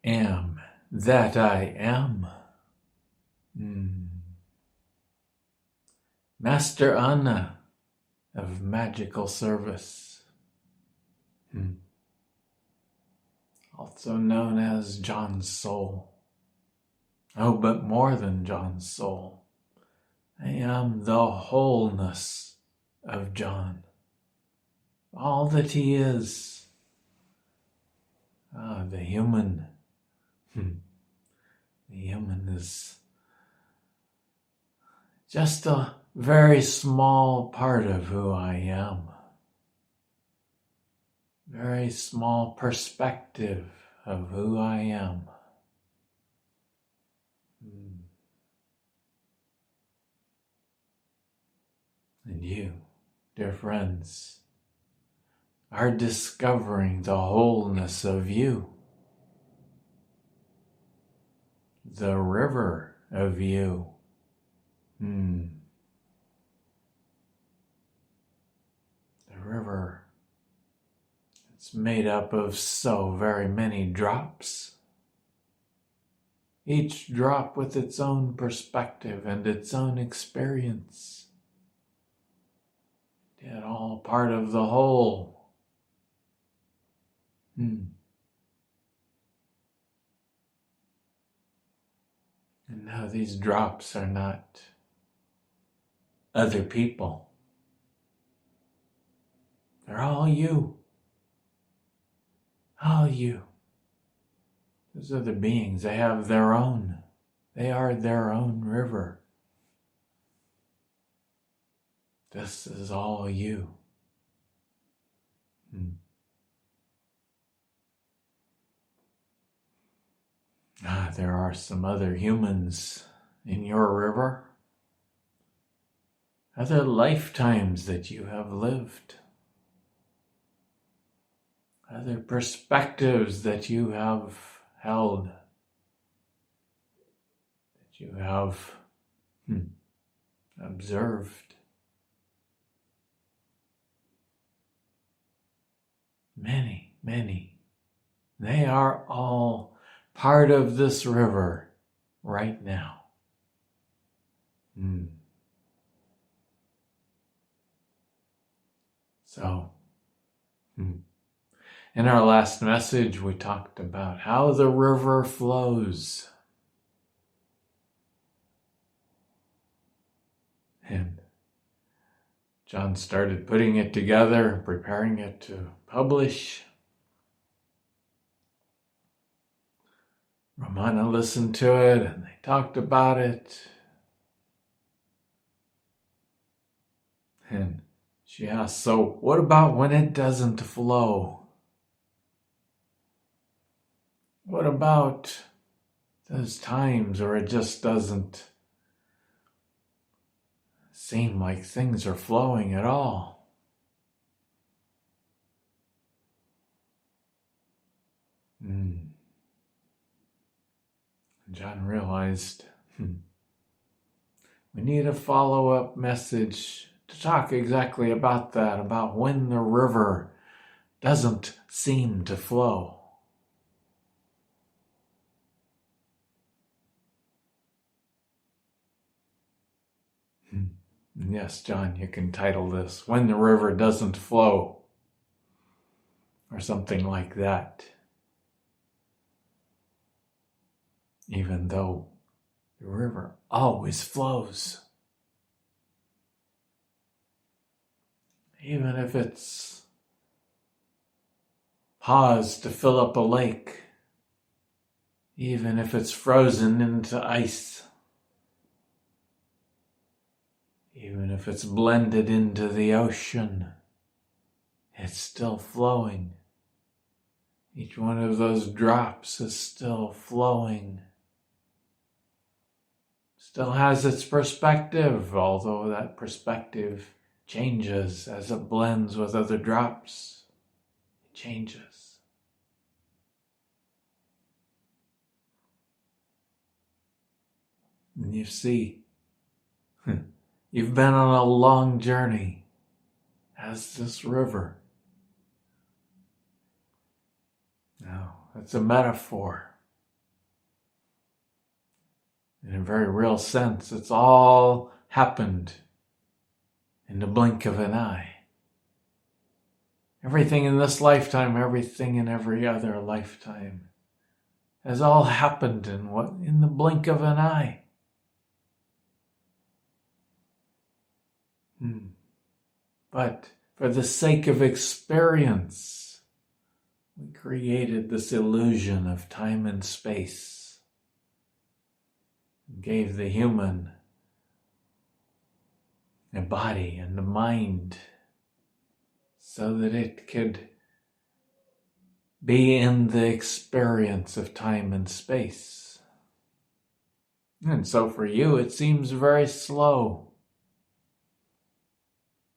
am that I am. Master Anna of magical service, also known as John's soul. Oh, but more than John's soul. I am the wholeness of John. All that he is. The human. The human is just a very small part of who I am. Very small perspective of who I am. And you, dear friends, are discovering the wholeness of you. The river of you. The river. It's made up of so very many drops. Each drop with its own perspective and its own experience. Yet all part of the whole. And now these drops are not other people. They're all you. All you. Those other beings, they have their own. They are their own river. This is all you. There are some other humans in your river. Other lifetimes that you have lived. Other perspectives that you have held. That you have observed. Many, many. They are all part of this river right now. So, in our last message, we talked about how the river flows. And John started putting it together, preparing it to publish. Romana listened to it and they talked about it. And she asked, so what about when it doesn't flow? What about those times where it just doesn't seem like things are flowing at all? John realized we need a follow-up message to talk exactly about that, about when the river doesn't seem to flow. Yes, John, you can title this, When the River Doesn't Flow, or something like that. Even though the river always flows. Even if it's paused to fill up a lake. Even if it's frozen into ice. Even if it's blended into the ocean, it's still flowing. Each one of those drops is still flowing. Still has its perspective, although that perspective changes as it blends with other drops. It changes. And you see, you've been on a long journey as this river. Now, it's a metaphor. In a very real sense, it's all happened in the blink of an eye. Everything in this lifetime, everything in every other lifetime has all happened in the blink of an eye. But for the sake of experience, we created this illusion of time and space, and gave the human a body and a mind so that it could be in the experience of time and space. And so for you, it seems very slow.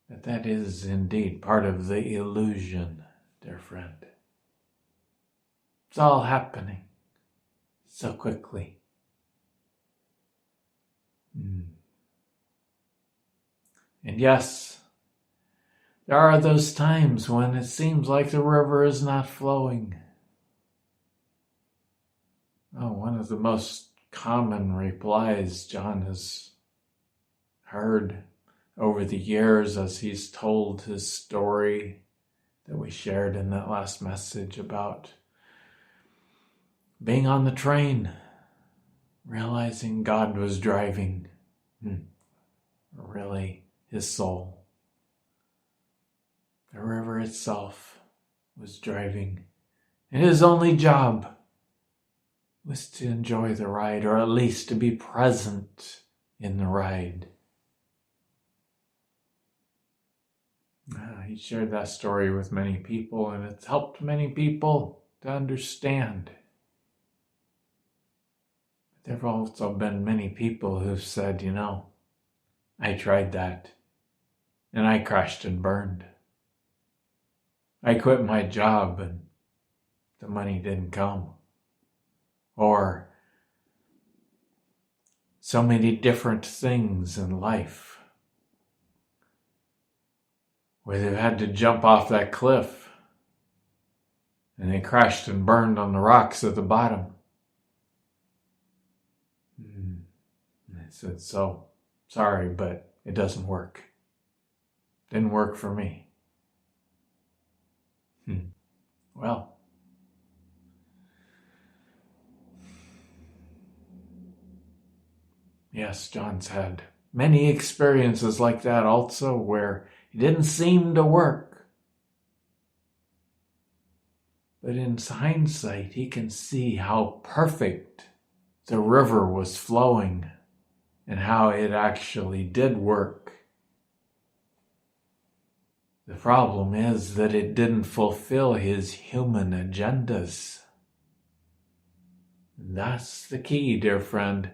But that is indeed part of the illusion, dear friend. It's all happening so quickly. And yes, there are those times when it seems like the river is not flowing. One of the most common replies John has heard over the years as he's told his story that we shared in that last message about being on the train, realizing God was driving, really his soul. The river itself was driving, and his only job was to enjoy the ride, or at least to be present in the ride. He shared that story with many people, and it's helped many people to understand. But there have also been many people who've said, I tried that, and I crashed and burned. I quit my job, and the money didn't come. Or so many different things in life where they've had to jump off that cliff and they crashed and burned on the rocks at the bottom. I said, so sorry, but it doesn't work. Didn't work for me. Well, yes, John's had many experiences like that also where it didn't seem to work. But in hindsight, he can see how perfect the river was flowing and how it actually did work. The problem is that it didn't fulfill his human agendas. That's the key, dear friend.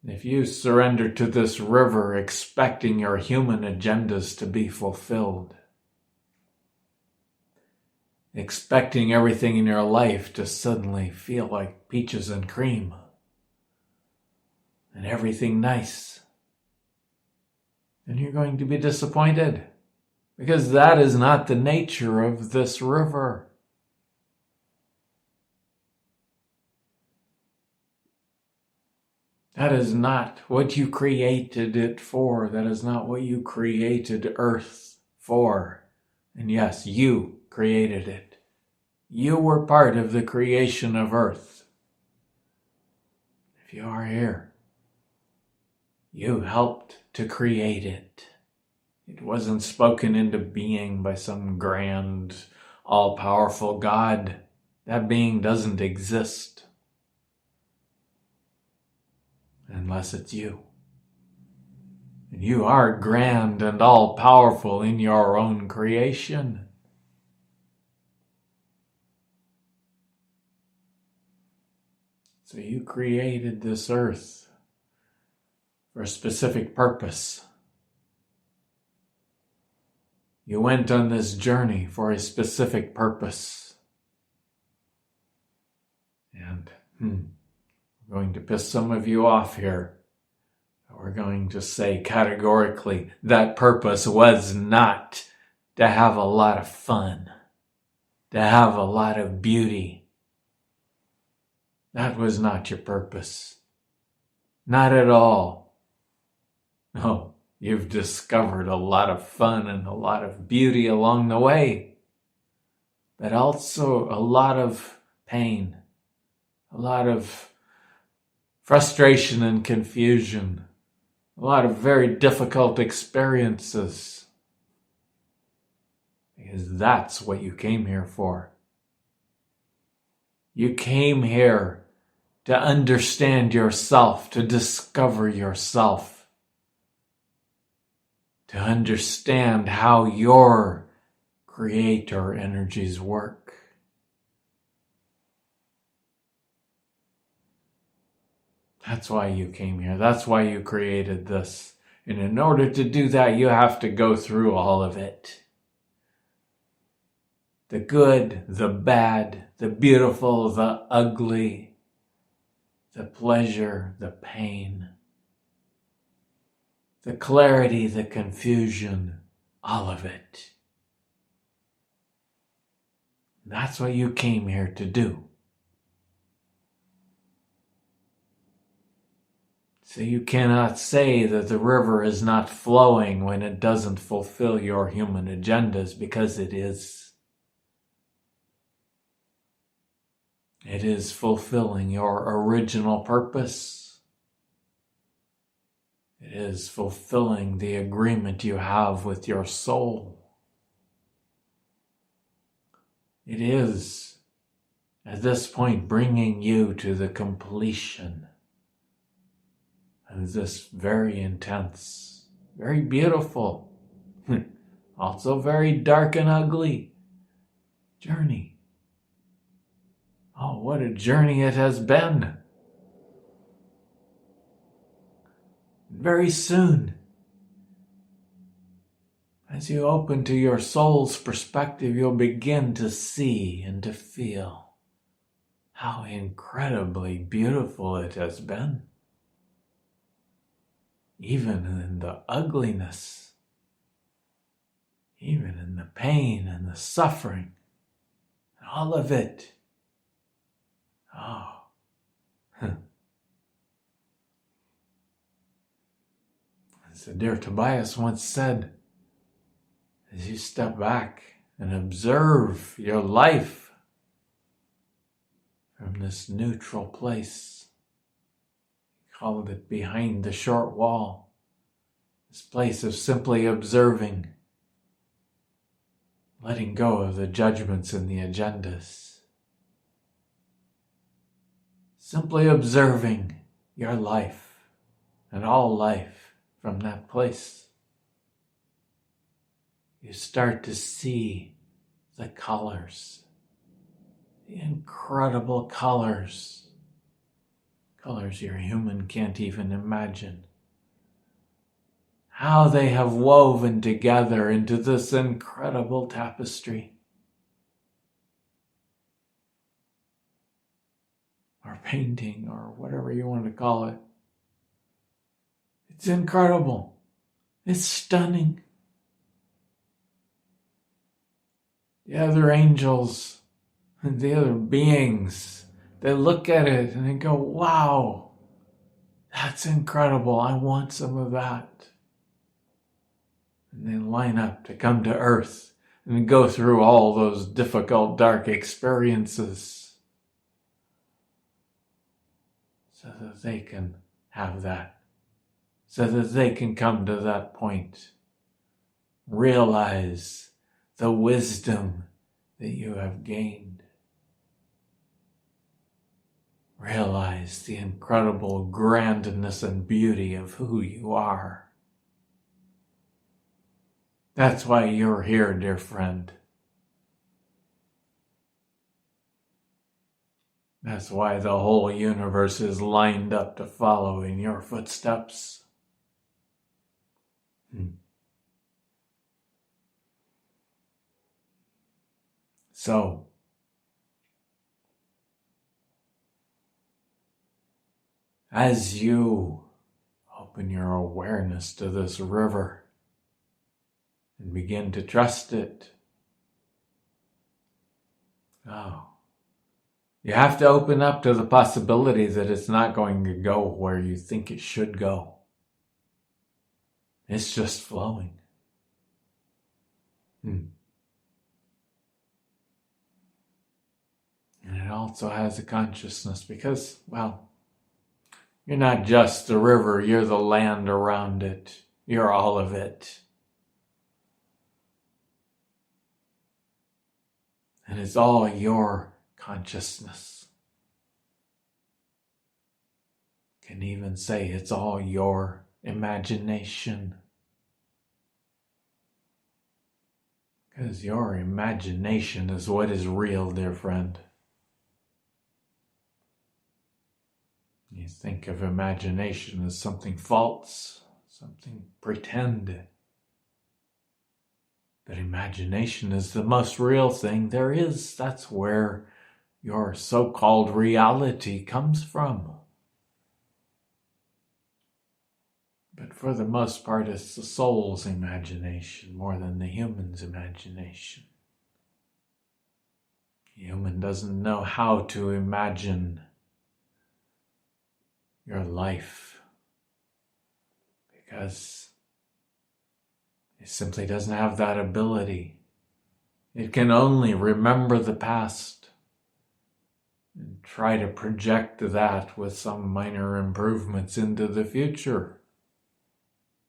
If you surrender to this river expecting your human agendas to be fulfilled, expecting everything in your life to suddenly feel like peaches and cream, and everything nice, then you're going to be disappointed, because that is not the nature of this river. That is not what you created it for. That is not what you created Earth for. And yes, you created it. You were part of the creation of Earth. If you are here, you helped to create it. It wasn't spoken into being by some grand, all-powerful God. That being doesn't exist. Unless it's you. And you are grand and all-powerful in your own creation. So you created this earth for a specific purpose. You went on this journey for a specific purpose. And I'm going to piss some of you off here. We're going to say categorically that purpose was not to have a lot of fun, to have a lot of beauty. That was not your purpose. Not at all. No, you've discovered a lot of fun and a lot of beauty along the way, but also a lot of pain, a lot of frustration and confusion, a lot of very difficult experiences. Because that's what you came here for. You came here to understand yourself, to discover yourself, to understand how your creator energies work. That's why you came here. That's why you created this. And in order to do that, you have to go through all of it. The good, the bad, the beautiful, the ugly, the pleasure, the pain, the clarity, the confusion, all of it. That's what you came here to do. So you cannot say that the river is not flowing when it doesn't fulfill your human agendas, because it is. It is fulfilling your original purpose. It is fulfilling the agreement you have with your soul. It is, at this point, bringing you to the completion of this very intense, very beautiful, also very dark and ugly journey. Oh, what a journey it has been. Very soon, as you open to your soul's perspective, you'll begin to see and to feel how incredibly beautiful it has been. Even in the ugliness, even in the pain and the suffering, and all of it. Oh. As the dear Tobias once said, as you step back and observe your life from this neutral place, he called it behind the short wall, this place of simply observing, letting go of the judgments and the agendas. Simply observing your life and all life from that place. You start to see the colors, the incredible colors your human can't even imagine. How they have woven together into this incredible tapestry. Or painting, or whatever you want to call it. It's incredible. It's stunning. The other angels and the other beings, they look at it and they go, wow, that's incredible. I want some of that. And they line up to come to Earth and go through all those difficult, dark experiences, so that they can have that, so that they can come to that point, realize the wisdom that you have gained, realize the incredible grandness and beauty of who you are. That's why you're here, dear friend. That's why the whole universe is lined up to follow in your footsteps. So, as you open your awareness to this river and begin to trust it, You have to open up to the possibility that it's not going to go where you think it should go. It's just flowing. And it also has a consciousness because, well, you're not just the river, you're the land around it. You're all of it. And it's all your consciousness. Can even say it's all your imagination. Because your imagination is what is real, dear friend. You think of imagination as something false, something pretend. But imagination is the most real thing there is. That's where your so-called reality comes from. But for the most part, it's the soul's imagination more than the human's imagination. The human doesn't know how to imagine your life because it simply doesn't have that ability. It can only remember the past and try to project that with some minor improvements into the future.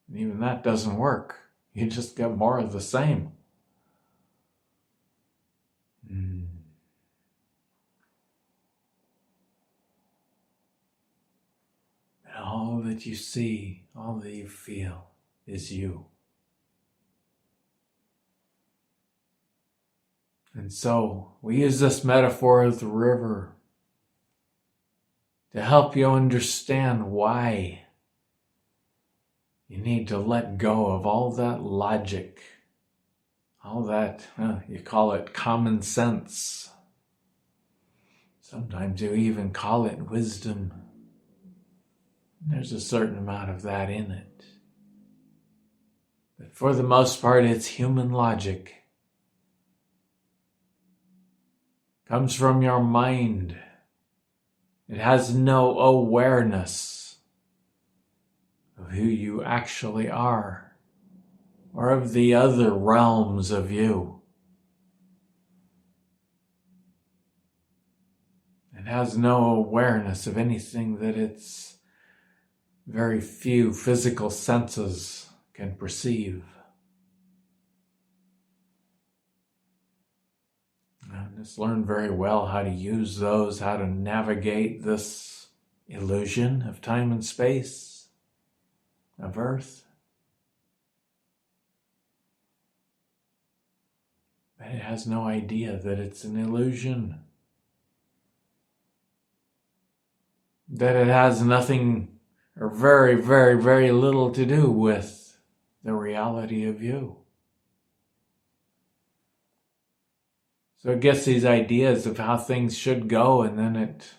And even that doesn't work. You just get more of the same. And all that you see, all that you feel is you. And so we use this metaphor of the river to help you understand why you need to let go of all that logic, all that, you call it common sense. Sometimes you even call it wisdom. There's a certain amount of that in it. But for the most part, it's human logic. Comes from your mind. It has no awareness of who you actually are or of the other realms of you. It has no awareness of anything that its very few physical senses can perceive. And just learn very well how to use those, how to navigate this illusion of time and space, of Earth. But it has no idea that it's an illusion. That it has nothing or very, very, very little to do with the reality of you. So it gets these ideas of how things should go, and then it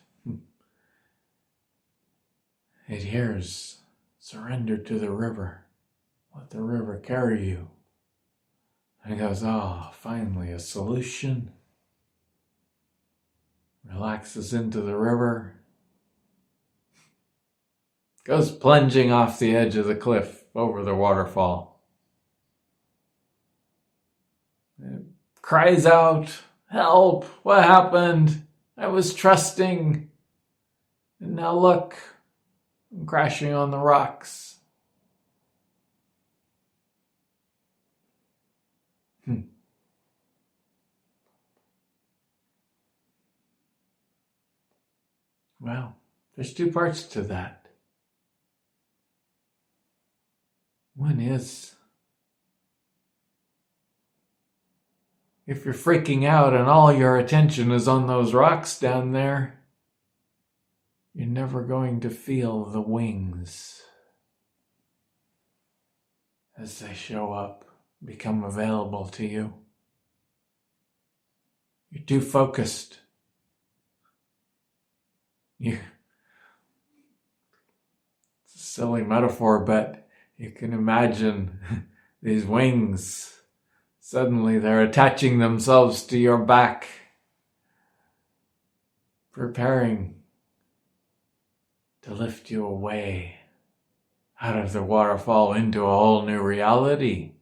hears, surrender to the river. Let the river carry you. And it goes, finally a solution. Relaxes into the river. Goes plunging off the edge of the cliff over the waterfall. It cries out, help, what happened? I was trusting. And now look, I'm crashing on the rocks. Well, there's two parts to that. One is, if you're freaking out and all your attention is on those rocks down there, you're never going to feel the wings as they show up, become available to you. You're too focused. It's a silly metaphor, but you can imagine these wings. Suddenly they're attaching themselves to your back. preparing to lift you away out of the waterfall into a whole new reality.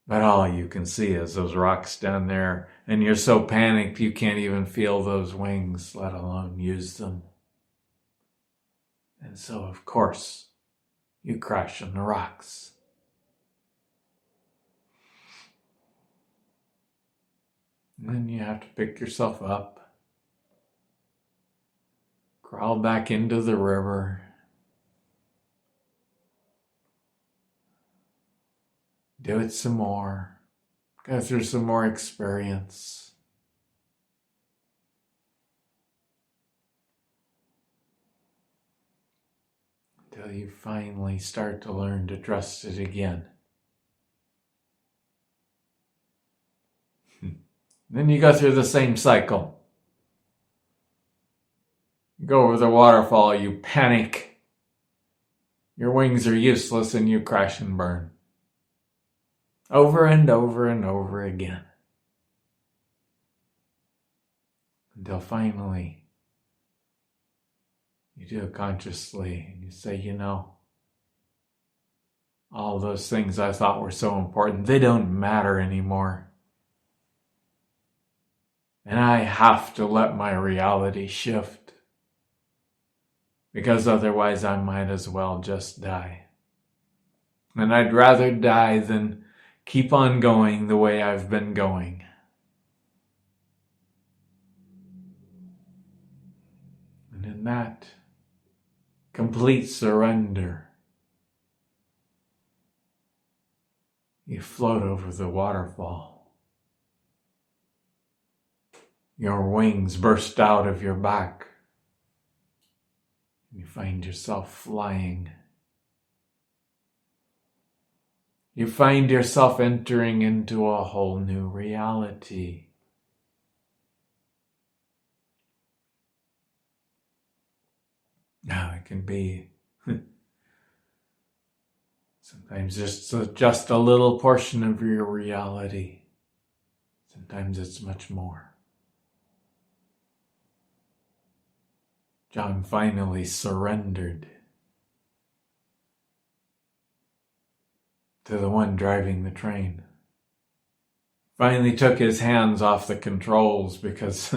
But all you can see is those rocks down there, and you're so panicked you can't even feel those wings, let alone use them. And so, of course, you crash on the rocks. And then you have to pick yourself up, crawl back into the river, do it some more, go through some more experience. Until you finally start to learn to trust it again. Then you go through the same cycle. You go over the waterfall, you panic. Your wings are useless and you crash and burn. Over and over and over again. Until finally, you do it consciously and you say, all those things I thought were so important, they don't matter anymore. And I have to let my reality shift. Because otherwise I might as well just die. And I'd rather die than keep on going the way I've been going. And in that complete surrender, you float over the waterfall. Your wings burst out of your back. You find yourself flying. You find yourself entering into a whole new reality. Now it can be sometimes just a little portion of your reality. Sometimes it's much more. John finally surrendered to the one driving the train. Finally took his hands off the controls because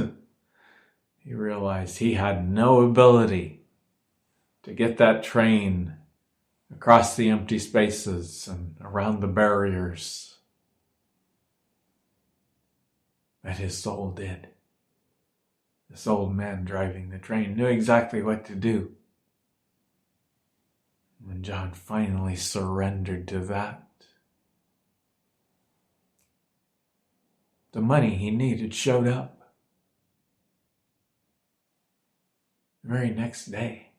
he realized he had no ability to get that train across the empty spaces and around the barriers. But his soul did. This old man driving the train knew exactly what to do. When John finally surrendered to that, the money he needed showed up the very next day.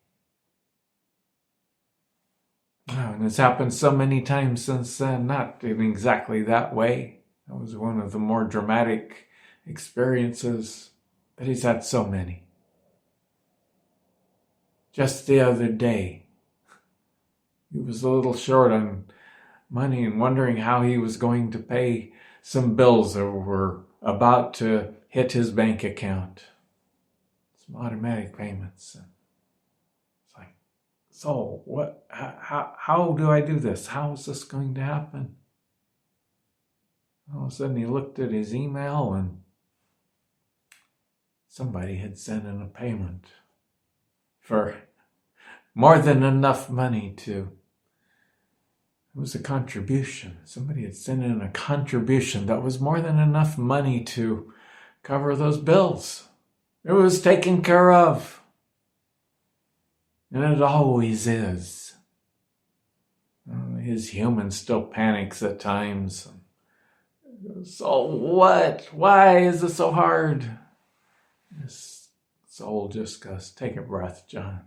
Oh, and it's happened so many times since then, not in exactly that way. That was one of the more dramatic experiences. But he's had so many. Just the other day, he was a little short on money and wondering how he was going to pay some bills that were about to hit his bank account. Some automatic payments. It's like, so what? How do I do this? How is this going to happen? All of a sudden he looked at his email and somebody had sent in a payment for more than enough money to... It was a contribution. Somebody had sent in a contribution that was more than enough money to cover those bills. It was taken care of. And it always is. His human still panics at times. So what? Why is it so hard? His soul just goes, take a breath, John.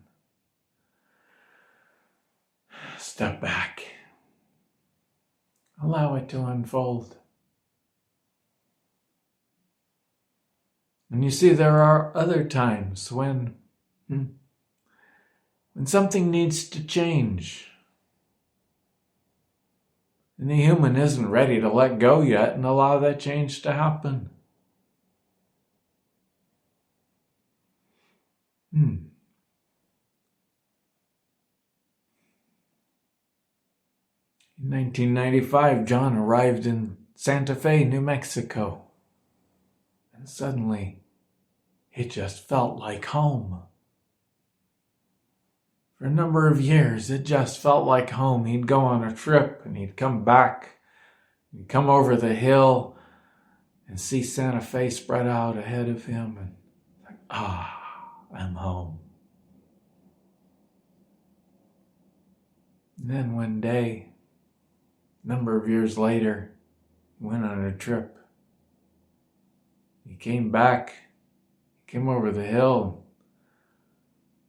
Step back. Allow it to unfold. And you see, there are other times when something needs to change. And the human isn't ready to let go yet and allow that change to happen. In 1995, John arrived in Santa Fe, New Mexico. And suddenly, it just felt like home. For a number of years, it just felt like home. He'd go on a trip and he'd come back. He'd come over the hill and see Santa Fe spread out ahead of him. And like, I'm home. And then one day, a number of years later, he went on a trip. He came back. He came over the hill.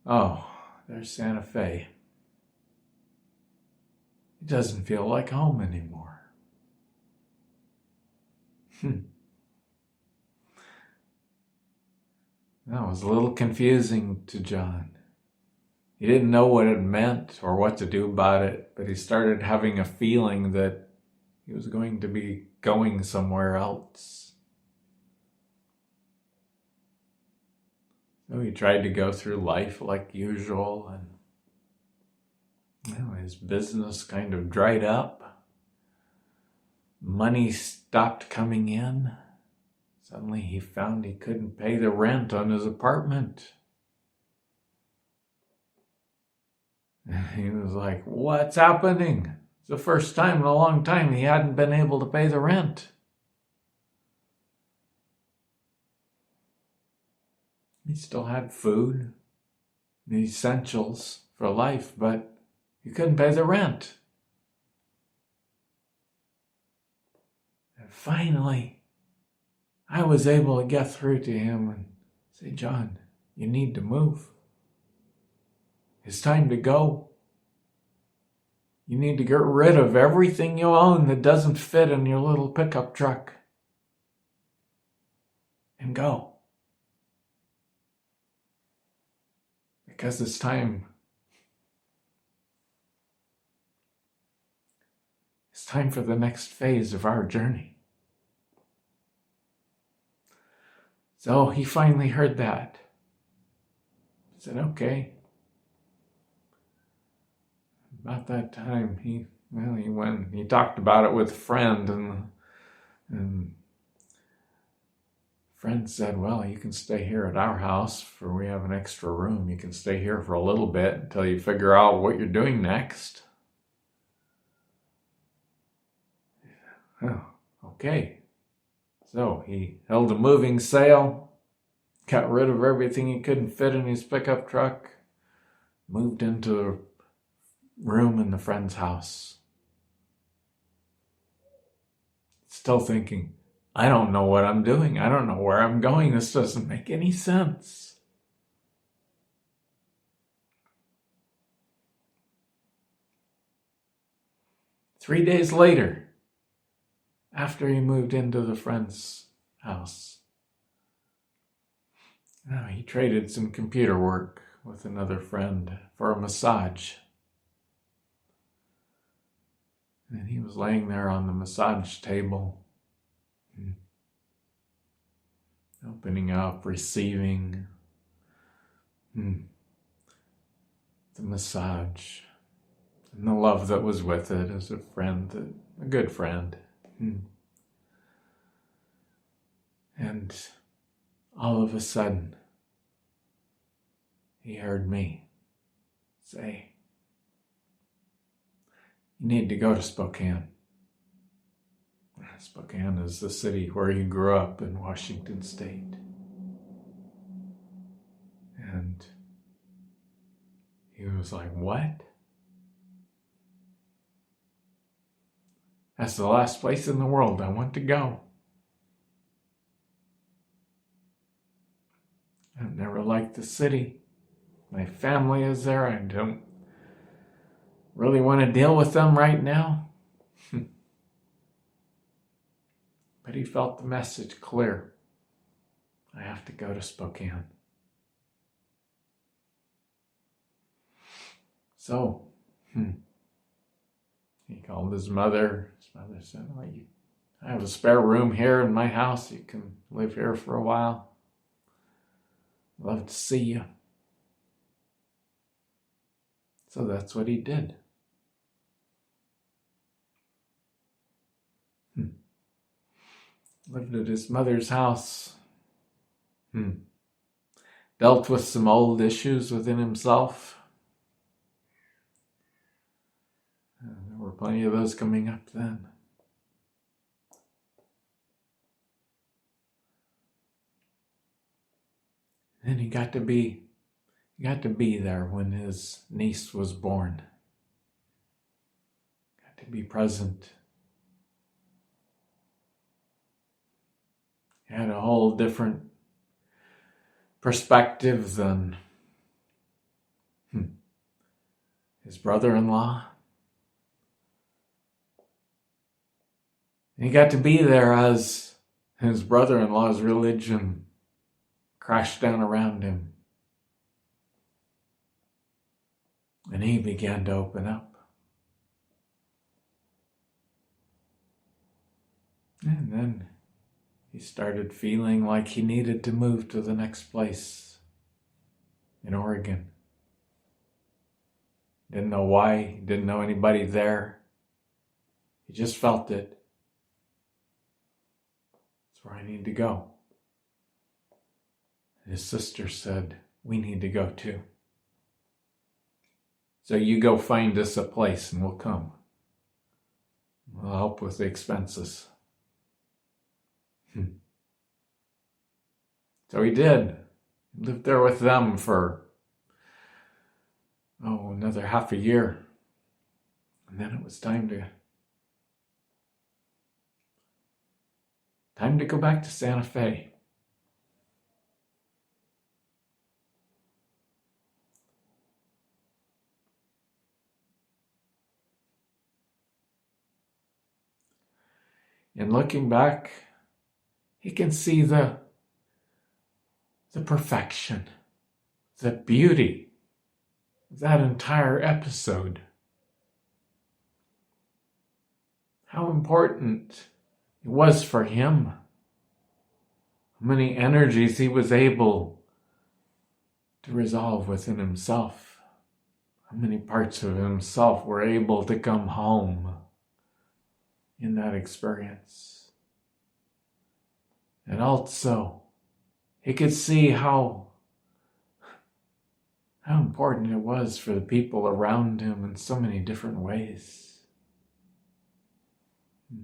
Oh, there's Santa Fe. It doesn't feel like home anymore. That was a little confusing to John. He didn't know what it meant or what to do about it, but he started having a feeling that he was going to be going somewhere else. So he tried to go through life like usual, and his business kind of dried up. Money stopped coming in. Suddenly he found he couldn't pay the rent on his apartment. And he was like, what's happening? It's the first time in a long time he hadn't been able to pay the rent. He still had food, the essentials for life, but he couldn't pay the rent. And finally, I was able to get through to him and say, John, you need to move. It's time to go. You need to get rid of everything you own that doesn't fit in your little pickup truck. And go. Because it's time. It's time for the next phase of our journey. So he finally heard that. He said, okay. About that time, he went. He talked about it with a friend, and friend said, well, you can stay here at our house, for we have an extra room. You can stay here for a little bit until you figure out what you're doing next. Oh, okay. So he held a moving sale, got rid of everything he couldn't fit in his pickup truck, moved into a room in the friend's house. Still thinking, I don't know what I'm doing. I don't know where I'm going. This doesn't make any sense. Three days later, after he moved into the friend's house, he traded some computer work with another friend for a massage. And he was laying there on the massage table, opening up, receiving the massage and the love that was with it as a friend, a good friend. And all of a sudden, he heard me say, you need to go to Spokane. Spokane is the city where he grew up in Washington State. And he was like, what? That's the last place in the world I want to go. I've never liked the city. My family is there. I don't really want to deal with them right now. But he felt the message clear. I have to go to Spokane. So, he called his mother. His mother said, well, I have a spare room here in my house. You can live here for a while. Love to see you. So that's what he did. Lived at his mother's house. Dealt with some old issues within himself. There were plenty of those coming up then. And he got to be there when his niece was born. Got to be present. He had a whole different perspective than his brother-in-law. And he got to be there as his brother-in-law's religion crashed down around him. And he began to open up. And then he started feeling like he needed to move to the next place in Oregon. Didn't know why, didn't know anybody there. He just felt it. That's where I need to go. And his sister said, we need to go too. So you go find us a place and we'll come. We'll help with the expenses. So he did. He lived there with them for, another half a year. And then it was time to go back to Santa Fe. And looking back, he can see the perfection, the beauty of that entire episode. How important it was for him. How many energies he was able to resolve within himself. How many parts of himself were able to come home in that experience. And also, he could see how important it was for the people around him in so many different ways. The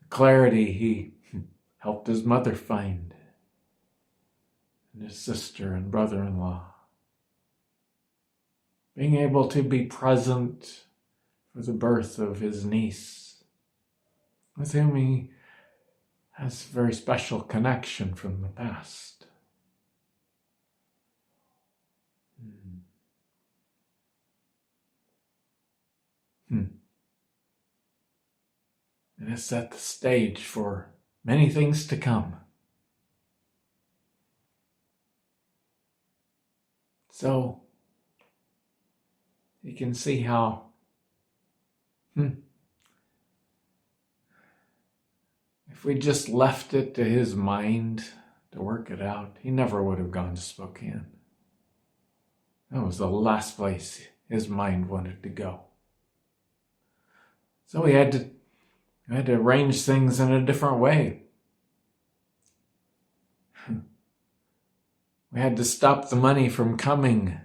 clarity he helped his mother find, and his sister and brother-in-law. Being able to be present for the birth of his niece, with whom he has a very special connection from the past. And it set the stage for many things to come. So, you can see how if we just left it to his mind to work it out, he never would have gone to Spokane. That was the last place his mind wanted to go. So we had to arrange things in a different way. We had to stop the money from coming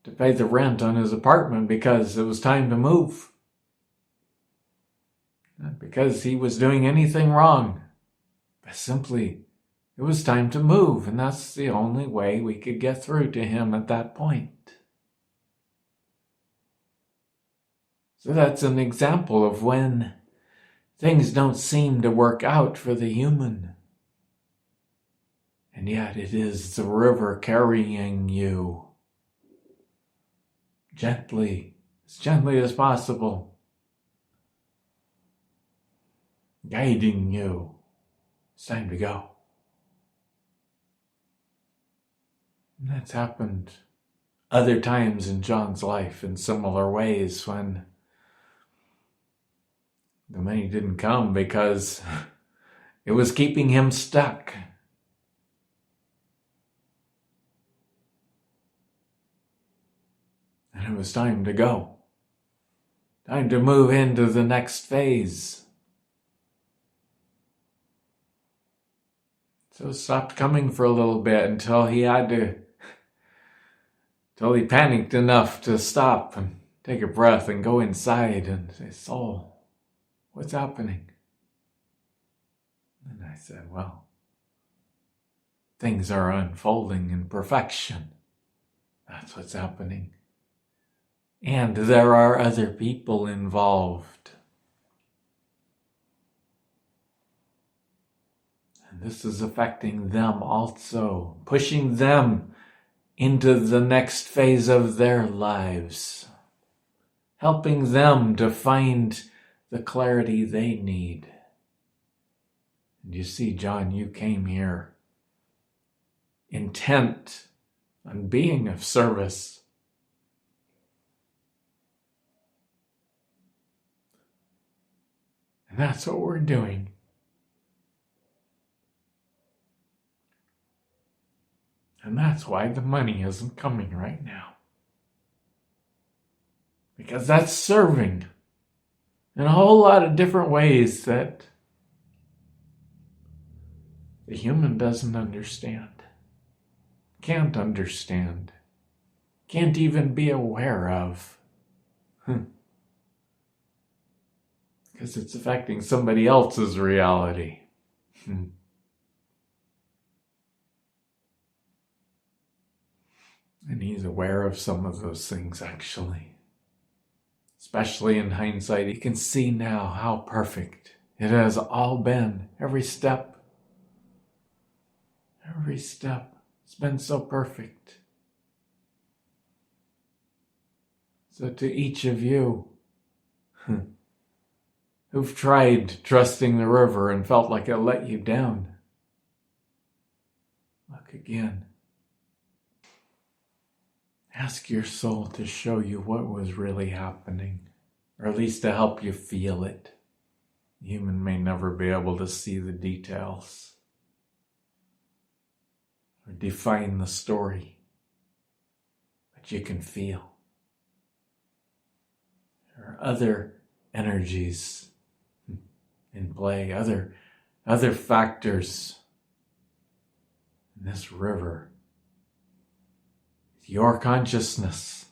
to pay the rent on his apartment because it was time to move. Not because he was doing anything wrong, but simply it was time to move, and that's the only way we could get through to him at that point. So that's an example of when things don't seem to work out for the human. And yet it is the river carrying you gently, as gently as possible, guiding you. It's time to go. And that's happened other times in John's life in similar ways when the money didn't come because it was keeping him stuck. And it was time to go. Time to move into the next phase. So it stopped coming for a little bit until he panicked enough to stop and take a breath and go inside and say, "Soul, what's happening?" And I said, "Well, things are unfolding in perfection. That's what's happening. And there are other people involved. And this is affecting them also, pushing them into the next phase of their lives, helping them to find the clarity they need." And you see, John, you came here intent on being of service. And that's what we're doing. And that's why the money isn't coming right now. Because that's serving in a whole lot of different ways that the human doesn't understand, can't understand, can't even be aware of. Because it's affecting somebody else's reality. And he's aware of some of those things, actually. Especially in hindsight, he can see now how perfect it has all been. Every step. It's been so perfect. So to each of you who've tried trusting the river and felt like it let you down, look again. Ask your soul to show you what was really happening, or at least to help you feel it. The human may never be able to see the details or define the story, but you can feel. There are other energies in play, other factors in this river. Your consciousness.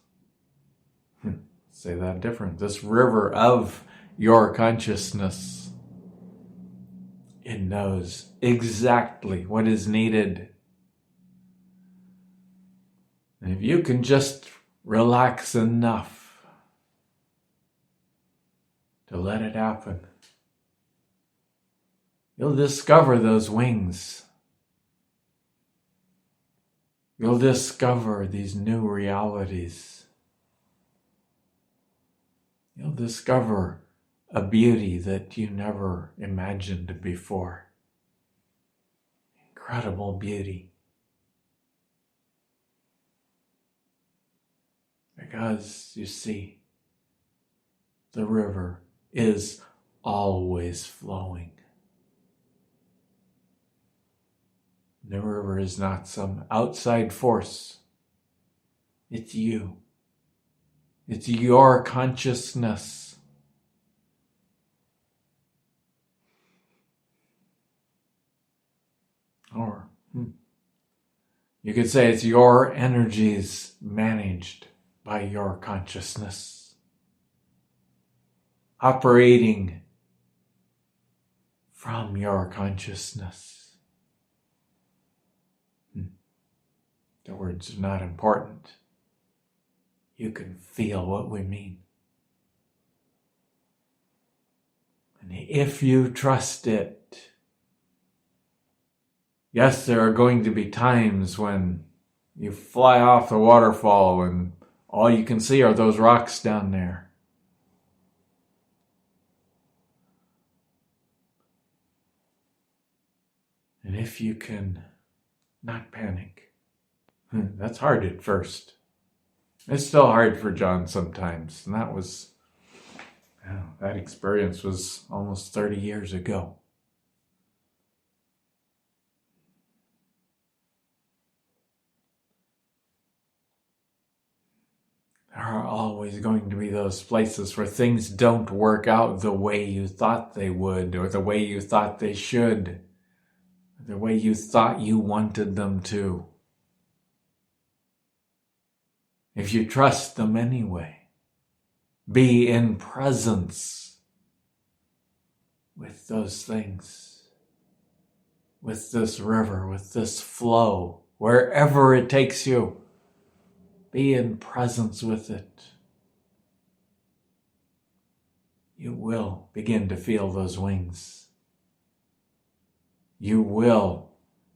Say that different. This river of your consciousness. It knows exactly what is needed. And if you can just relax enough to let it happen, you'll discover those wings. You'll discover these new realities. You'll discover a beauty that you never imagined before. Incredible beauty. Because, you see, the river is always flowing. The river is not some outside force. It's you. It's your consciousness. Or you could say it's your energies managed by your consciousness. Operating from your consciousness. The words are not important. You can feel what we mean. And if you trust it, yes, there are going to be times when you fly off the waterfall and all you can see are those rocks down there. And if you can not panic, that's hard at first. It's still hard for John sometimes. And that experience was almost 30 years ago. There are always going to be those places where things don't work out the way you thought they would, or the way you thought they should, the way you thought you wanted them to. If you trust them anyway, be in presence with those things, with this river, with this flow, wherever it takes you. Be in presence with it. You will begin to feel those wings. You will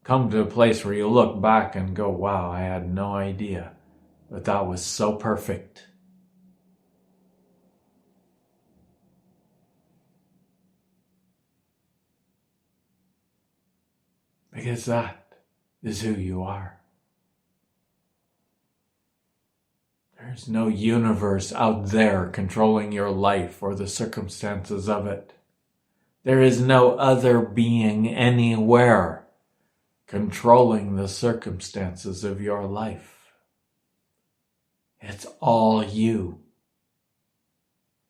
come to a place where you look back and go, wow, I had no idea, but that was so perfect. Because that is who you are. There's no universe out there controlling your life or the circumstances of it. There is no other being anywhere controlling the circumstances of your life. It's all you.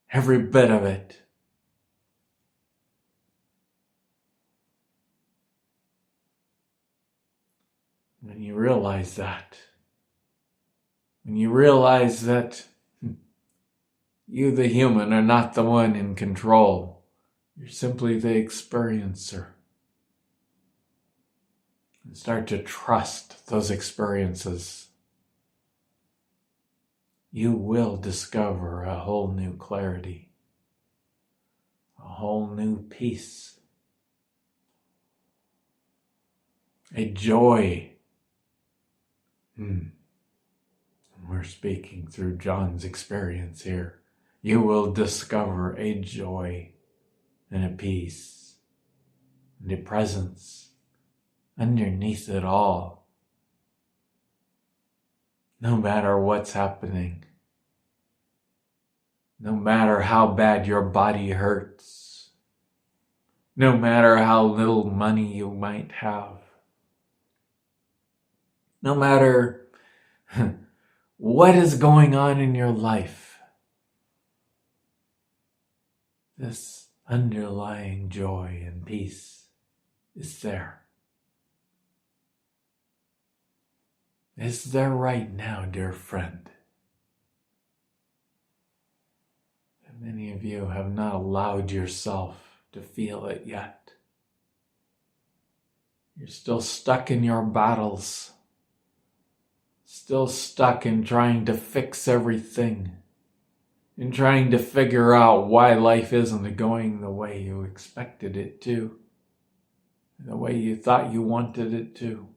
Every bit of it. When you realize that, when you realize that you, the human, are not the one in control, you're simply the experiencer. And start to trust those experiences. You will discover a whole new clarity, a whole new peace, a joy. We're speaking through John's experience here. You will discover a joy and a peace and a presence underneath it all. No matter what's happening, no matter how bad your body hurts, no matter how little money you might have, no matter what is going on in your life, this underlying joy and peace is there. It's there right now, dear friend. And many of you have not allowed yourself to feel it yet. You're still stuck in your battles. Still stuck in trying to fix everything, in trying to figure out why life isn't going the way you expected it to, the way you thought you wanted it to.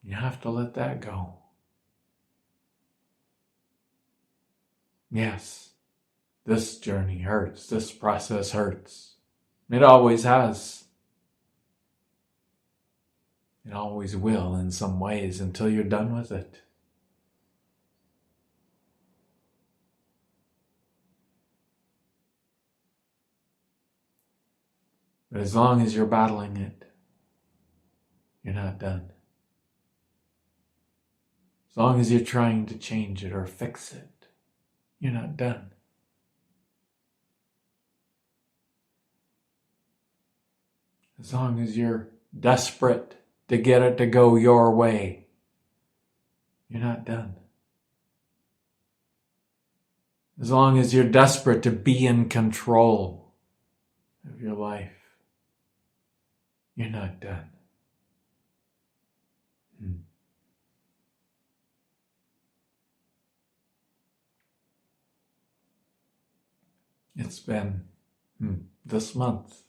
You have to let that go. Yes, this journey hurts, this process hurts. It always has. It always will in some ways until you're done with it. But as long as you're battling it, you're not done. As long as you're trying to change it or fix it, you're not done. As long as you're desperate to get it to go your way, you're not done. As long as you're desperate to be in control of your life, you're not done. It's been this month.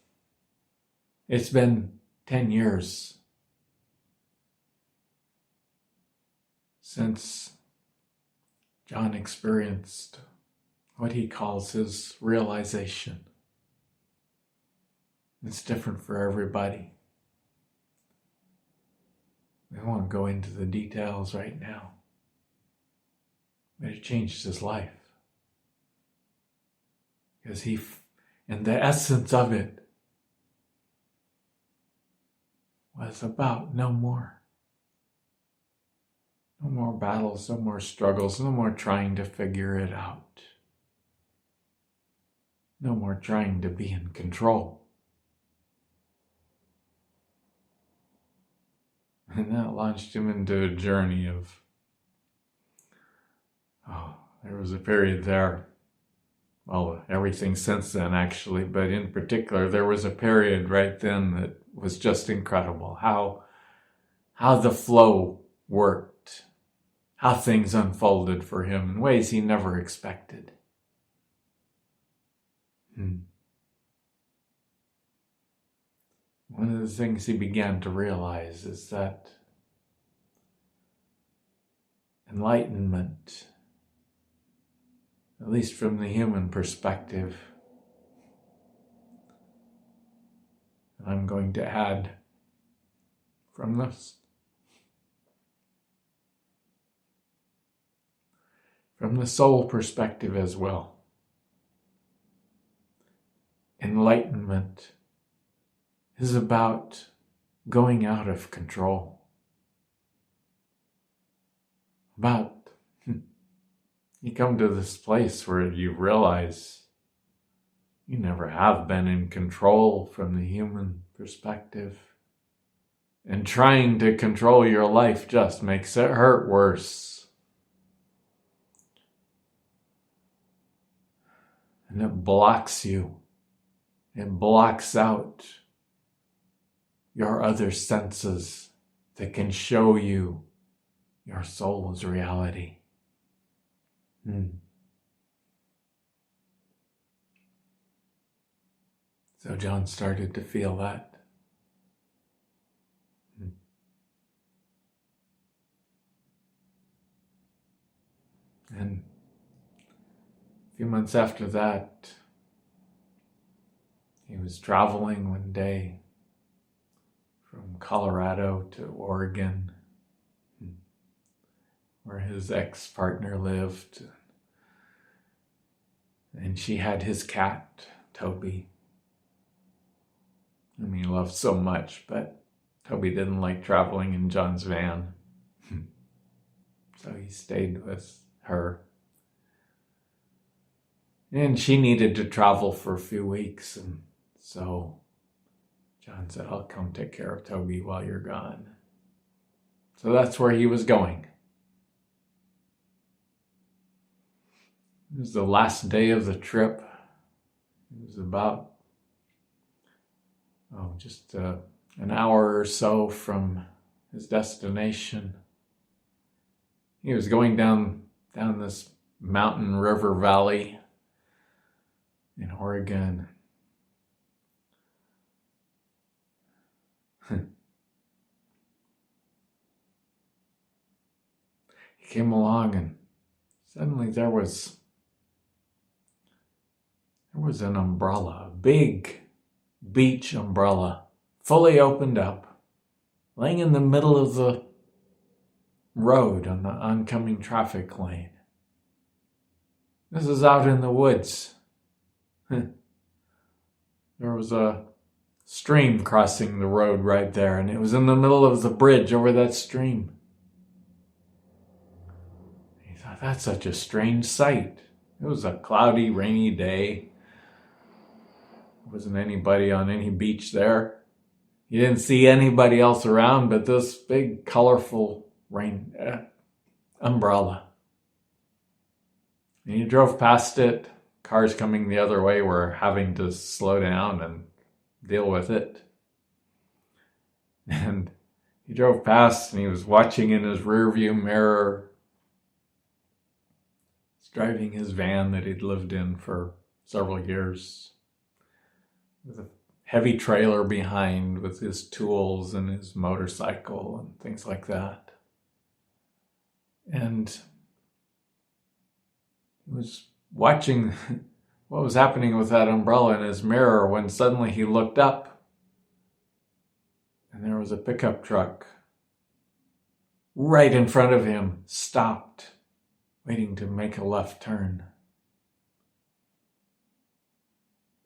It's been 10 years since John experienced what he calls his realization. It's different for everybody. We won't go into the details right now, but it changed his life. Because and the essence of it was about no more. No more battles, no more struggles, no more trying to figure it out. No more trying to be in control. And that launched him into a journey of, there was a period there, well, everything since then actually, but in particular, there was a period right then that was just incredible. How the flow worked, how things unfolded for him in ways he never expected. One of the things he began to realize is that enlightenment, at least from the human perspective, and I'm going to add from the soul perspective as well. Enlightenment is about going out of control. About you come to this place where you realize you never have been in control from the human perspective. And trying to control your life just makes it hurt worse. And it blocks you. It blocks out your other senses that can show you your soul's reality. So John started to feel that. And a few months after that, he was traveling one day from Colorado to Oregon, where his ex-partner lived. And she had his cat, Toby, whom he loved so much, but Toby didn't like traveling in John's van. So he stayed with her. And she needed to travel for a few weeks, and so John said, I'll come take care of Toby while you're gone. So that's where he was going. It was the last day of the trip. It was about, just an hour or so from his destination. He was going down this mountain river valley in Oregon. He came along and suddenly there was an umbrella, a big beach umbrella, fully opened up, laying in the middle of the road on the oncoming traffic lane. This is out in the woods. There was a stream crossing the road right there, and it was in the middle of the bridge over that stream. He thought, that's such a strange sight. It was a cloudy, rainy day. There wasn't anybody on any beach there. You didn't see anybody else around but this big, colorful rain umbrella. And he drove past it. Cars coming the other way were having to slow down and deal with it. And he drove past and he was watching in his rearview mirror. He's driving his van that he'd lived in for several years, with a heavy trailer behind with his tools and his motorcycle and things like that. And he was watching what was happening with that umbrella in his mirror when suddenly he looked up and there was a pickup truck right in front of him, stopped, waiting to make a left turn.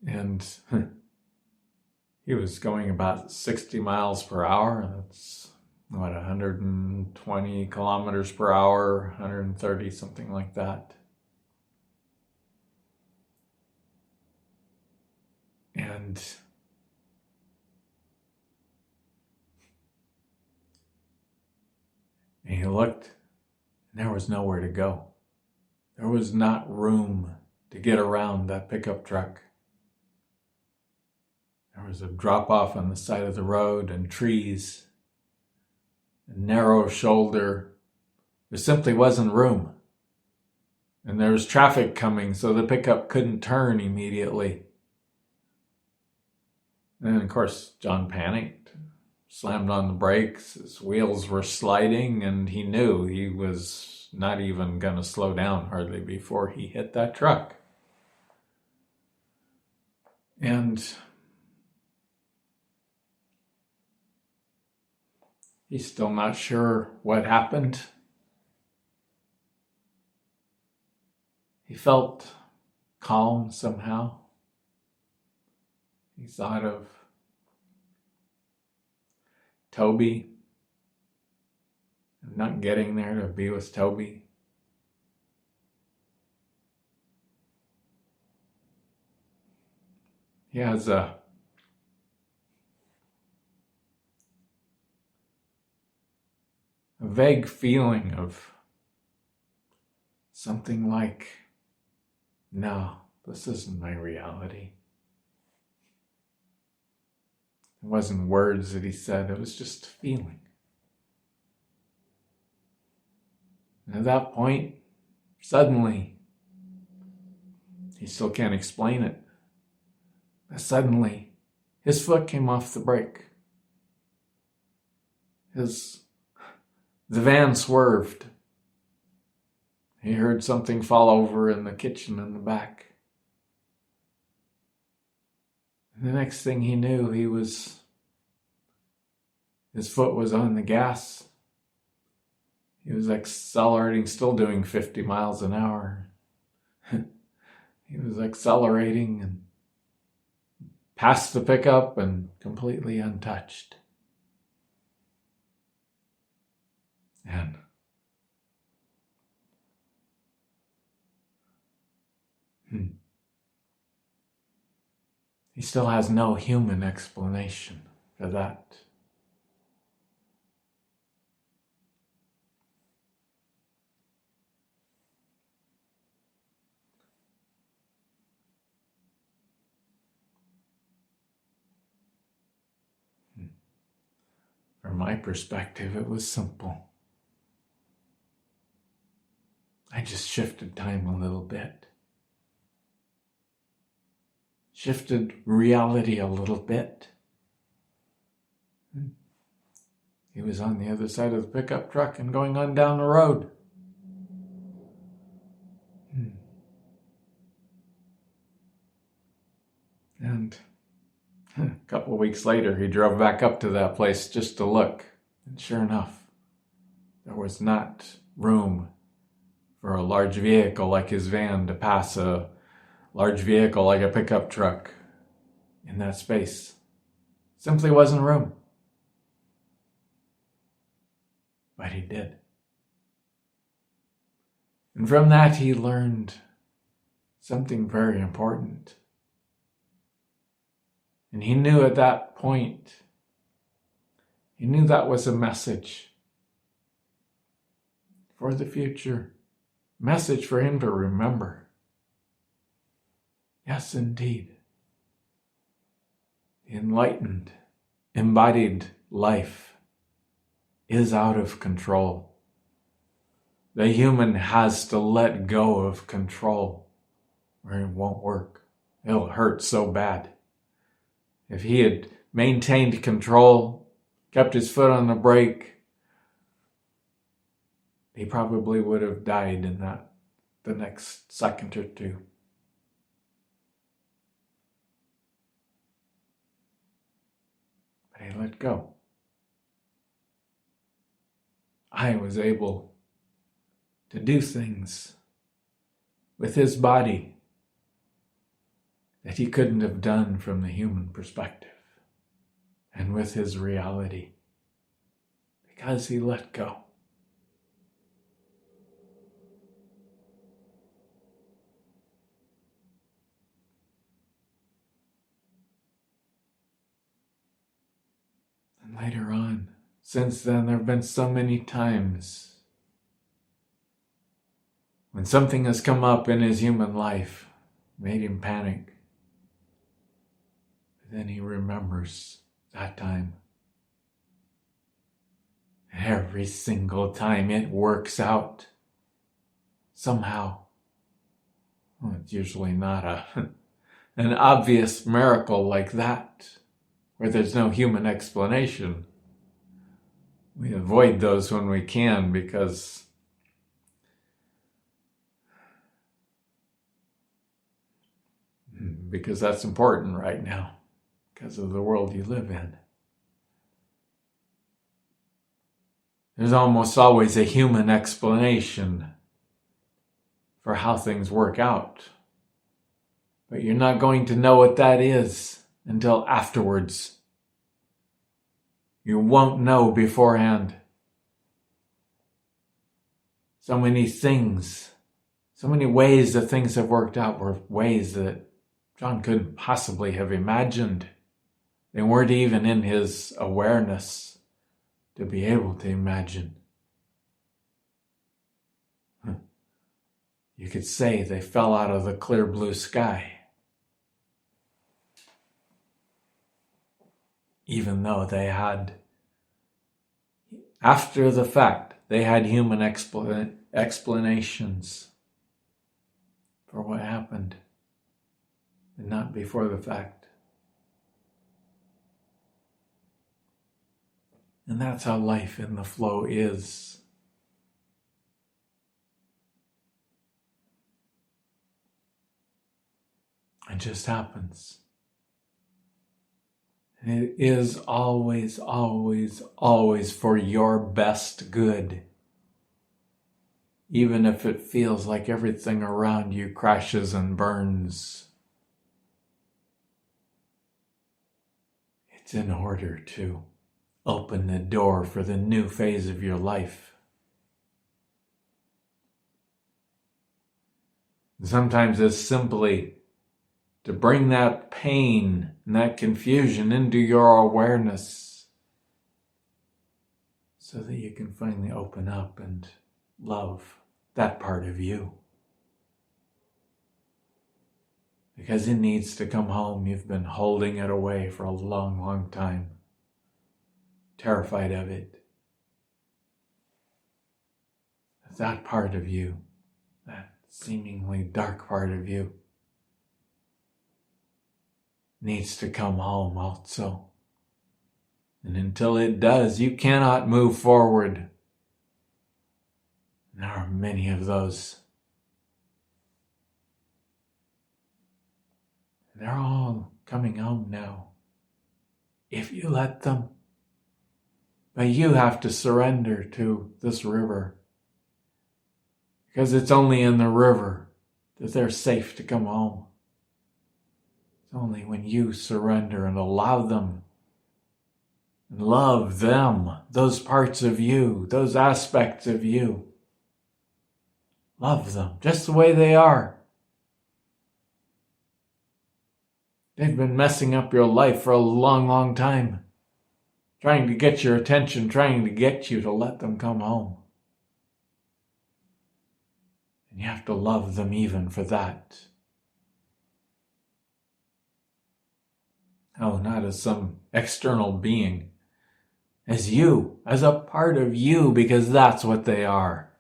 And he was going about 60 miles per hour. That's 120 kilometers per hour, 130, something like that. And he looked, and there was nowhere to go. There was not room to get around that pickup truck. There was a drop off on the side of the road and trees, a narrow shoulder. There simply wasn't room. And there was traffic coming, so the pickup couldn't turn immediately. And of course, John panicked, slammed on the brakes, his wheels were sliding, and he knew he was not even going to slow down hardly before he hit that truck. And he's still not sure what happened. He felt calm somehow. He thought of Toby, and not getting there to be with Toby. He has a vague feeling of something like, no, this isn't my reality. It wasn't words that he said, it was just feeling. And at that point, suddenly, he still can't explain it, but suddenly, his foot came off the brake. The van swerved. He heard something fall over in the kitchen in the back. And the next thing he knew, his foot was on the gas. He was accelerating, still doing 50 miles an hour. He was accelerating and past the pickup and completely untouched. And he still has no human explanation for that. From my perspective, it was simple. I just shifted time a little bit. Shifted reality a little bit. He was on the other side of the pickup truck and going on down the road. And a couple of weeks later, he drove back up to that place just to look. And sure enough, there was not room for a large vehicle like his van to pass a large vehicle like a pickup truck in that space. Simply wasn't room. But he did. And from that he learned something very important. And he knew at that point, he knew that was a message for the future. Message for him to remember. Yes, indeed. The enlightened, embodied life is out of control. The human has to let go of control or it won't work. It'll hurt so bad. If he had maintained control, kept his foot on the brake, he probably would have died in the next second or two. But he let go. I was able to do things with his body that he couldn't have done from the human perspective and with his reality, because he let go. And later on, since then, there have been so many times when something has come up in his human life, made him panic. But then he remembers that time. And every single time it works out. Somehow. Well, it's usually not an obvious miracle like that, where there's no human explanation. We avoid those when we can because that's important right now, because of the world you live in. There's almost always a human explanation for how things work out. But you're not going to know what that is until afterwards. You won't know beforehand. So many things, so many ways that things have worked out were ways that John couldn't possibly have imagined. They weren't even in his awareness to be able to imagine. You could say they fell out of the clear blue sky. Even though they had, after the fact, they had human explanations for what happened, but not before the fact. And that's how life in the flow is. It just happens. And it is always, always, always for your best good. Even if it feels like everything around you crashes and burns. It's in order to open the door for the new phase of your life. Sometimes it's simply to bring that pain and that confusion into your awareness so that you can finally open up and love that part of you. Because it needs to come home. You've been holding it away for a long, long time. Terrified of it. That part of you, that seemingly dark part of you, needs to come home also. And until it does, you cannot move forward. There are many of those. They're all coming home now, if you let them. But you have to surrender to this river, because it's only in the river that they're safe to come home. It's only when you surrender and allow them and love them, those parts of you, those aspects of you. Love them just the way they are. They've been messing up your life for a long, long time. Trying to get your attention, trying to get you to let them come home. And you have to love them even for that. Oh, not as some external being. As you, as a part of you, because that's what they are.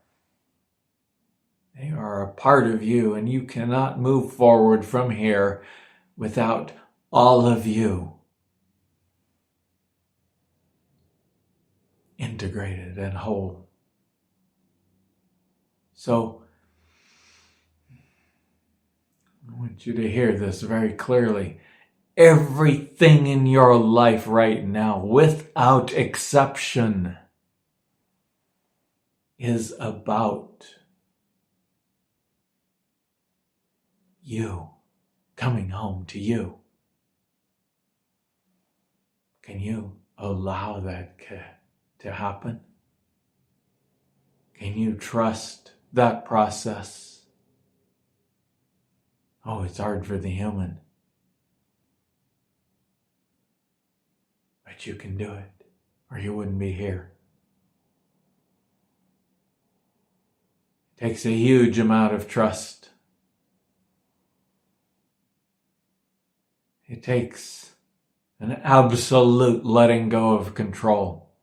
They are a part of you, and you cannot move forward from here without all of you integrated and whole. So, I want you to hear this very clearly. Everything in your life right now, without exception, is about you coming home to you. Can you allow that to happen? Can you trust that process? Oh, it's hard for the human. But you can do it, or you wouldn't be here. It takes a huge amount of trust. It takes an absolute letting go of control.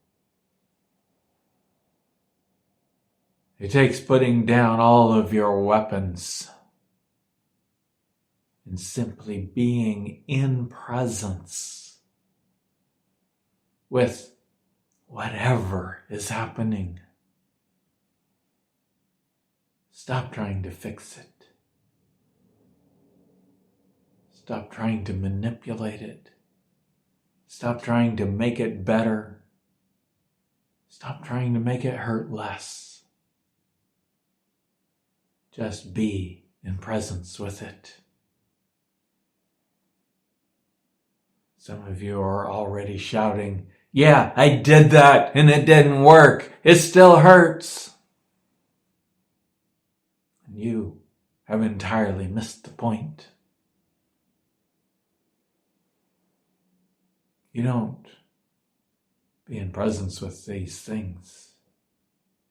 It takes putting down all of your weapons and simply being in presence with whatever is happening. Stop trying to fix it. Stop trying to manipulate it. Stop trying to make it better. Stop trying to make it hurt less. Just be in presence with it. Some of you are already shouting, "Yeah, I did that and it didn't work. It still hurts." And you have entirely missed the point. You don't be in presence with these things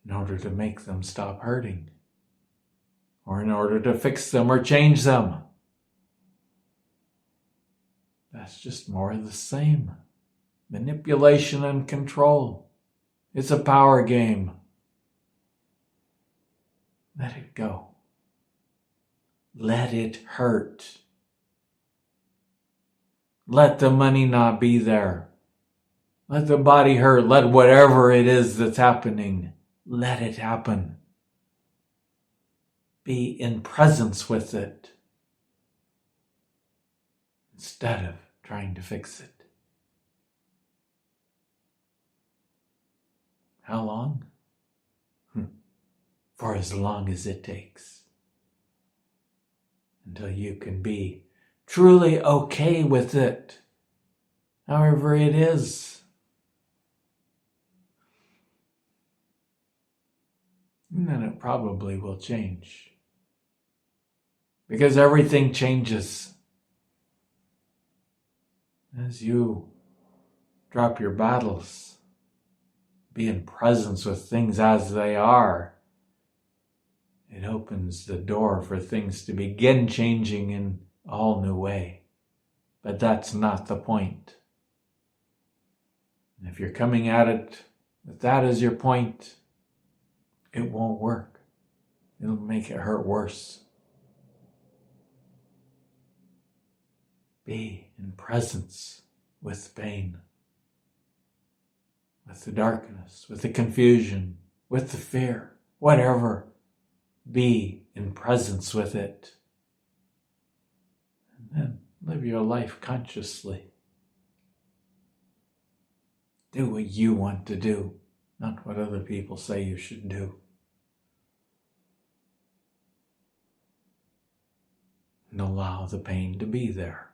in order to make them stop hurting, or in order to fix them or change them. That's just more of the same. Manipulation and control. It's a power game. Let it go. Let it hurt. Let the money not be there. Let the body hurt. Let whatever it is that's happening, let it happen. Be in presence with it instead of trying to fix it. How long? For as long as it takes. Until you can be truly okay with it, however it is. And then it probably will change. Because everything changes. As you drop your battles, be in presence with things as they are, it opens the door for things to begin changing in a whole new way. But that's not the point. And if you're coming at it with that as your point, it won't work. It'll make it hurt worse. Be in presence with pain, with the darkness, with the confusion, with the fear, whatever. Be in presence with it. And then live your life consciously. Do what you want to do, not what other people say you should do. And allow the pain to be there.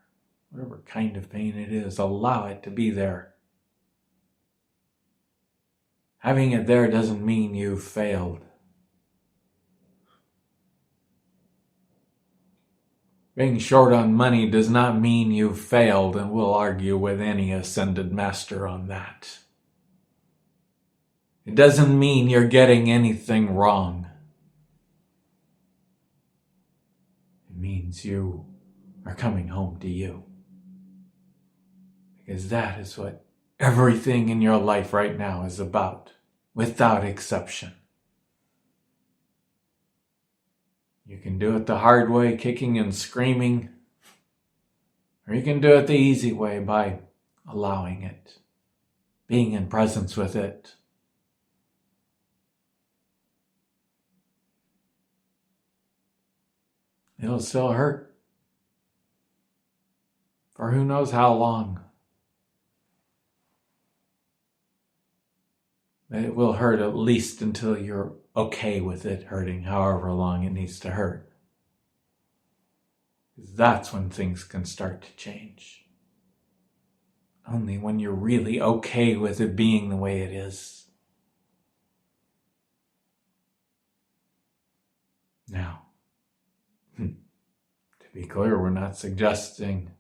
Whatever kind of pain it is, allow it to be there. Having it there doesn't mean you've failed. Being short on money does not mean you've failed, and we'll argue with any ascended master on that. It doesn't mean you're getting anything wrong. It means you are coming home to you. Because that is what everything in your life right now is about, without exception. You can do it the hard way, kicking and screaming, or you can do it the easy way by allowing it, being in presence with it. It'll still hurt for who knows how long. But it will hurt at least until you're okay with it hurting, however long it needs to hurt. Because that's when things can start to change. only when you're really okay with it being the way it is. Now, to be clear, we're not suggesting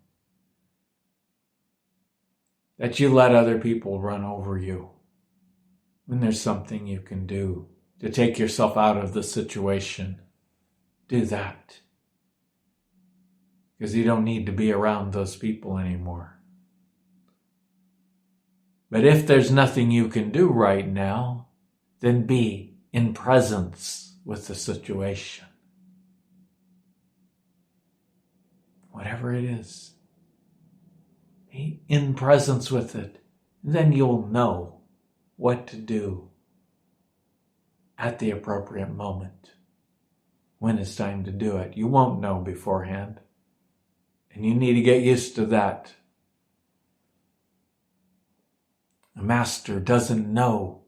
that you let other people run over you when there's something you can do to take yourself out of the situation. Do that. Because you don't need to be around those people anymore. But if there's nothing you can do right now, then be in presence with the situation. Whatever it is, be in presence with it. And then you'll know what to do at the appropriate moment when it's time to do it. You won't know beforehand. And you need to get used to that. A master doesn't know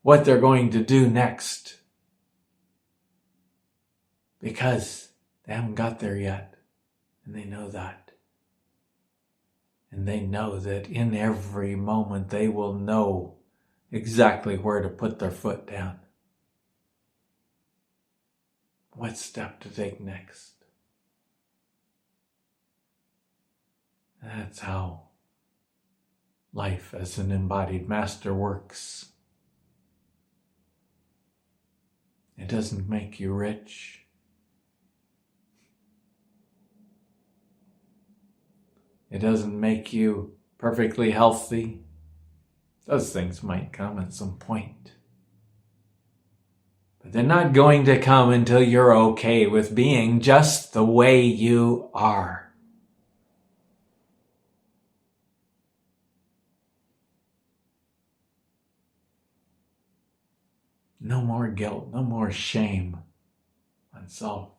what they're going to do next because they haven't got there yet. And they know that. And they know that in every moment they will know exactly where to put their foot down. What step to take next. That's how life as an embodied master works. It doesn't make you rich. It doesn't make you perfectly healthy. Those things might come at some point. But they're not going to come until you're okay with being just the way you are. No more guilt, no more shame on self.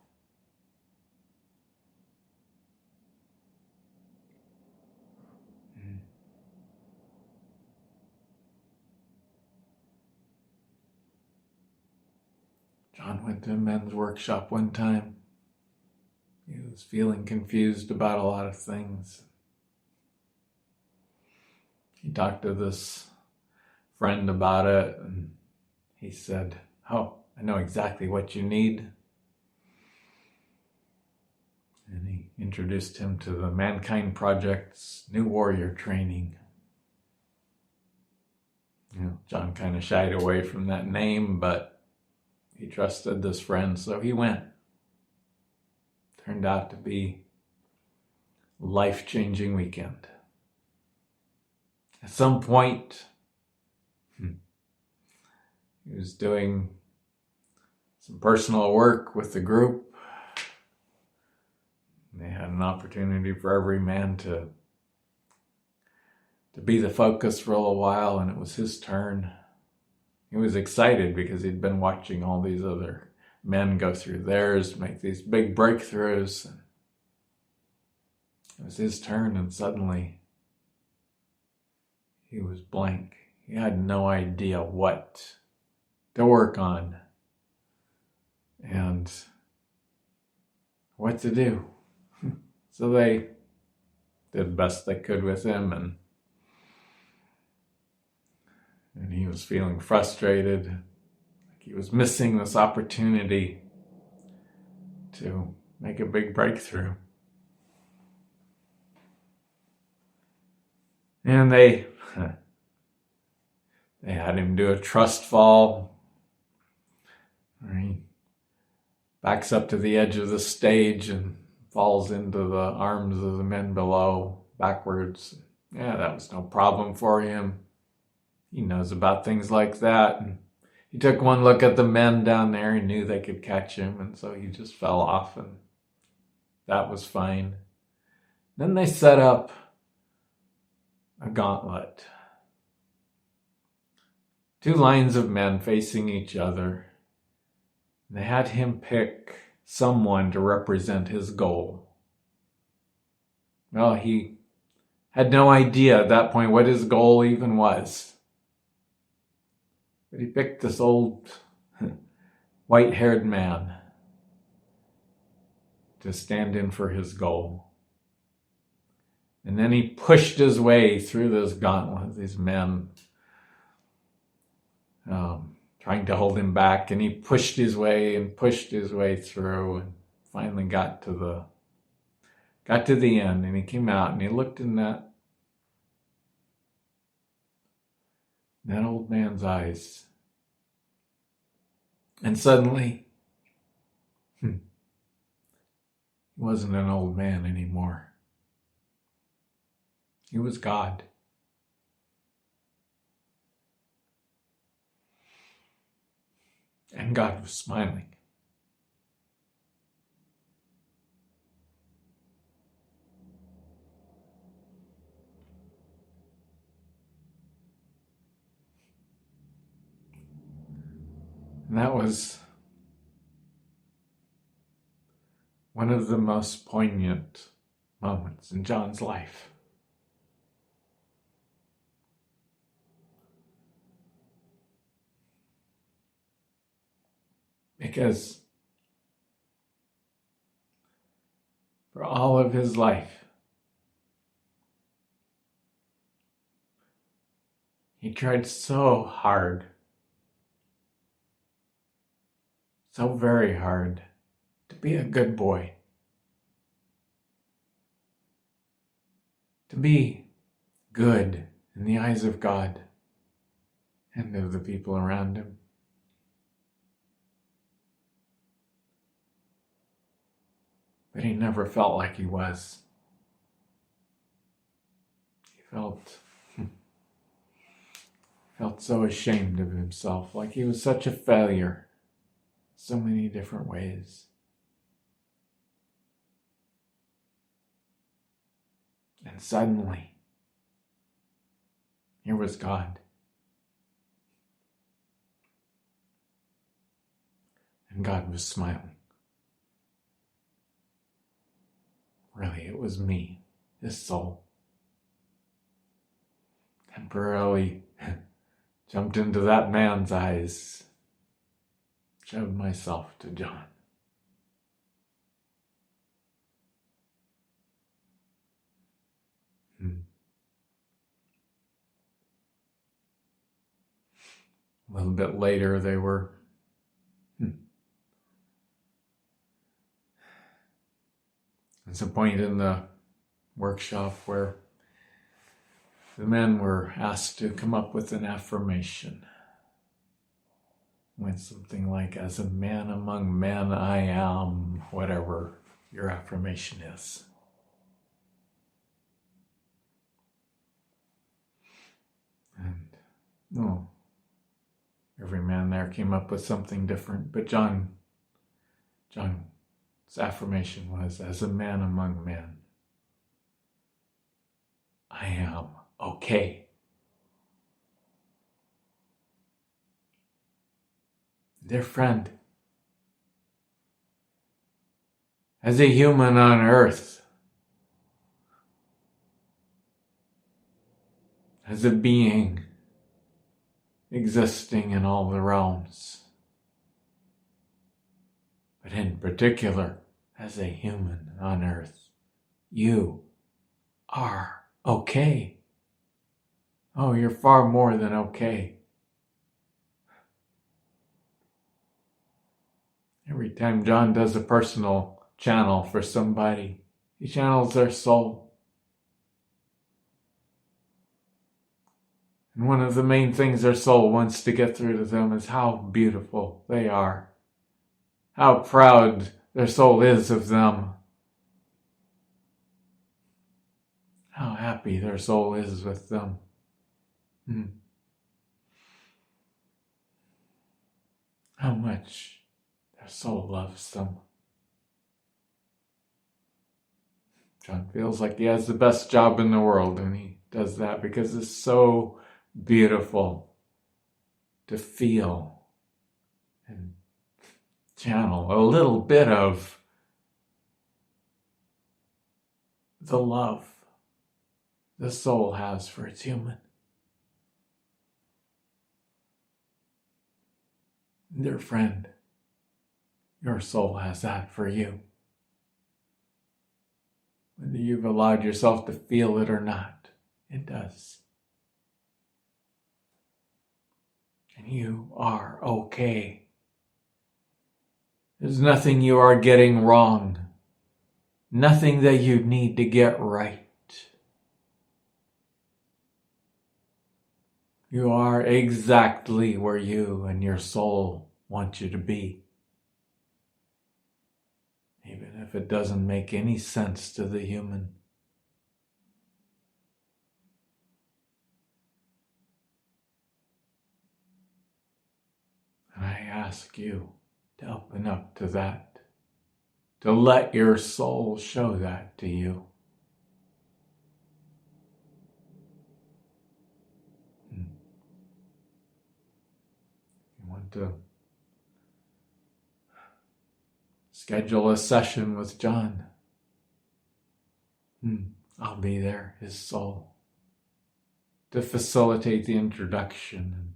John went to a men's workshop one time. He was feeling confused about a lot of things. He talked to this friend about it, and he said, "Oh, I know exactly what you need." And he introduced him to the Mankind Project's New Warrior Training. John kind of shied away from that name, but he trusted this friend, so he went. Turned out to be a life-changing weekend. At some point, he was doing some personal work with the group. They had an opportunity for every man to be the focus for a little while, and it was his turn. He was excited because he'd been watching all these other men go through theirs, make these big breakthroughs. It was his turn, and suddenly he was blank. He had no idea what to work on and what to do. So they did the best they could with him, and he was feeling frustrated, like he was missing this opportunity to make a big breakthrough. And they had him do a trust fall, where he backs up to the edge of the stage and falls into the arms of the men below backwards. Yeah, that was no problem for him. He knows about things like that. And he took one look at the men down there and knew they could catch him, and so he just fell off, and that was fine. Then they set up a gauntlet. 2 lines of men facing each other. They had him pick someone to represent his goal. Well, he had no idea at that point what his goal even was. But he picked this old white-haired man to stand in for his goal. And then he pushed his way through this gauntlet, these men trying to hold him back. And he pushed his way through and finally got to the end. And he came out and he looked in that old man's eyes. And suddenly, he wasn't an old man anymore. He was God. And God was smiling. And that was one of the most poignant moments in John's life. Because for all of his life, he tried so hard, so very hard, to be a good boy, to be good in the eyes of God and of the people around him. But he never felt like he was. He felt so ashamed of himself, like he was such a failure in so many different ways. And suddenly, here was God. And God was smiling. Really, it was me, his soul. Temporarily jumped into that man's eyes, showed myself to John. A little bit later, they were There's a point in the workshop where the men were asked to come up with an affirmation. Went something like, as a man among men, I am, whatever your affirmation is. And, every man there came up with something different, but John's affirmation was, as a man among men, I am okay. Dear friend, as a human on earth, as a being existing in all the realms, but in particular, as a human on earth, you are okay. Oh, you're far more than okay. Every time John does a personal channel for somebody, he channels their soul. And one of the main things their soul wants to get through to them is how beautiful they are, how proud their soul is of them, how happy their soul is with them. How much their soul loves them. John feels like he has the best job in the world, and he does that because it's so beautiful to feel and channel a little bit of the love the soul has for its human. Dear friend, your soul has that for you. Whether you've allowed yourself to feel it or not, it does. And you are okay. There's nothing you are getting wrong. Nothing that you need to get right. You are exactly where you and your soul want you to be. Even if it doesn't make any sense to the human. And I ask you to open up to that, to let your soul show that to you. You want to schedule a session with John? I'll be there, his soul, to facilitate the introduction and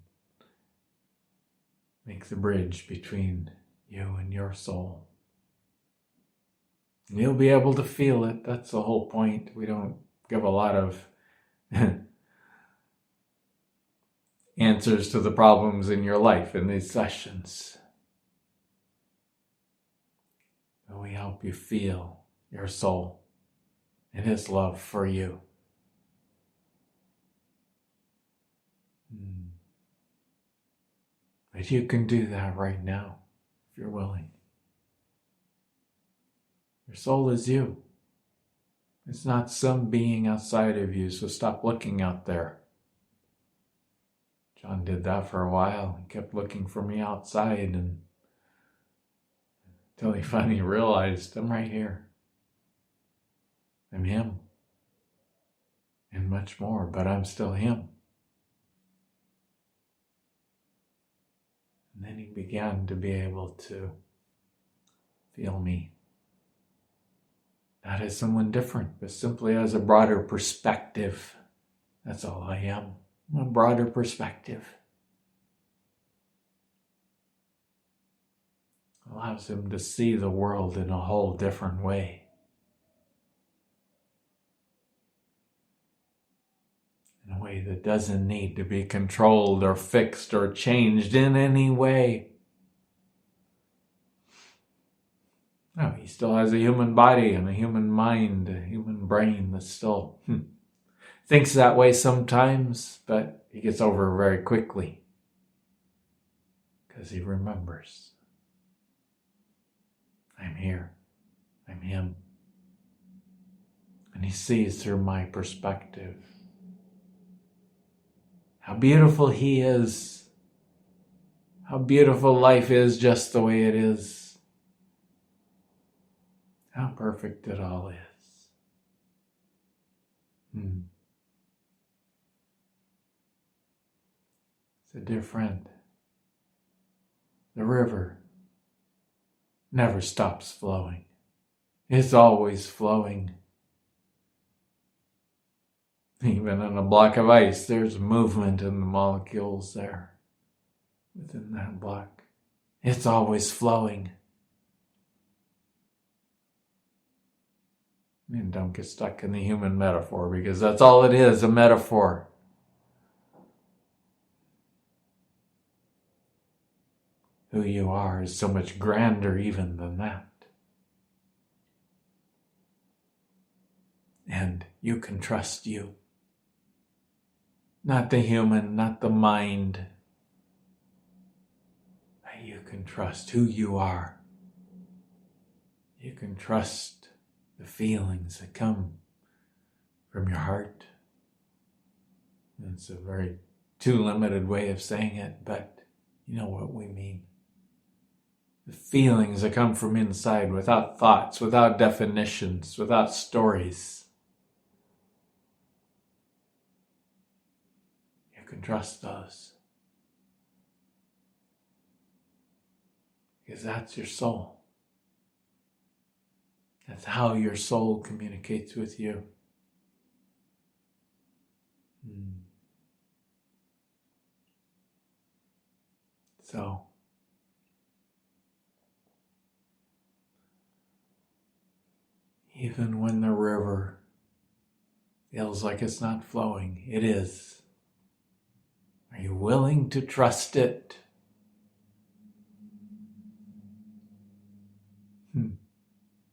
make the bridge between you and your soul. And you'll be able to feel it. That's the whole point. We don't give a lot of answers to the problems in your life in these sessions. But we help you feel your soul and his love for you. But you can do that right now, if you're willing. Your soul is you. It's not some being outside of you, so stop looking out there. John did that for a while. He kept looking for me outside until he finally realized I'm right here. I'm him. And much more, but I'm still him. And then he began to be able to feel me. Not as someone different, but simply as a broader perspective. That's all I am. I'm a broader perspective. Allows him to see the world in a whole different way. In a way that doesn't need to be controlled or fixed or changed in any way. No, he still has a human body and a human mind, a human brain that still thinks that way sometimes, but he gets over it very quickly because he remembers. I'm here. I'm him. And he sees through my perspective how beautiful he is, how beautiful life is just the way it is. How perfect it all is. It's a dear friend. The river never stops flowing. It's always flowing. Even in a block of ice, there's movement in the molecules there within that block. It's always flowing. And don't get stuck in the human metaphor, because that's all it is, a metaphor. Who you are is so much grander even than that. And you can trust you. Not the human, not the mind. But you can trust who you are. You can trust the feelings that come from your heart. It's a very too limited way of saying it, but you know what we mean. The feelings that come from inside, without thoughts, without definitions, without stories. You can trust those. Because that's your soul. That's how your soul communicates with you. So, Even when the river feels like it's not flowing, it is. Are you willing to trust it?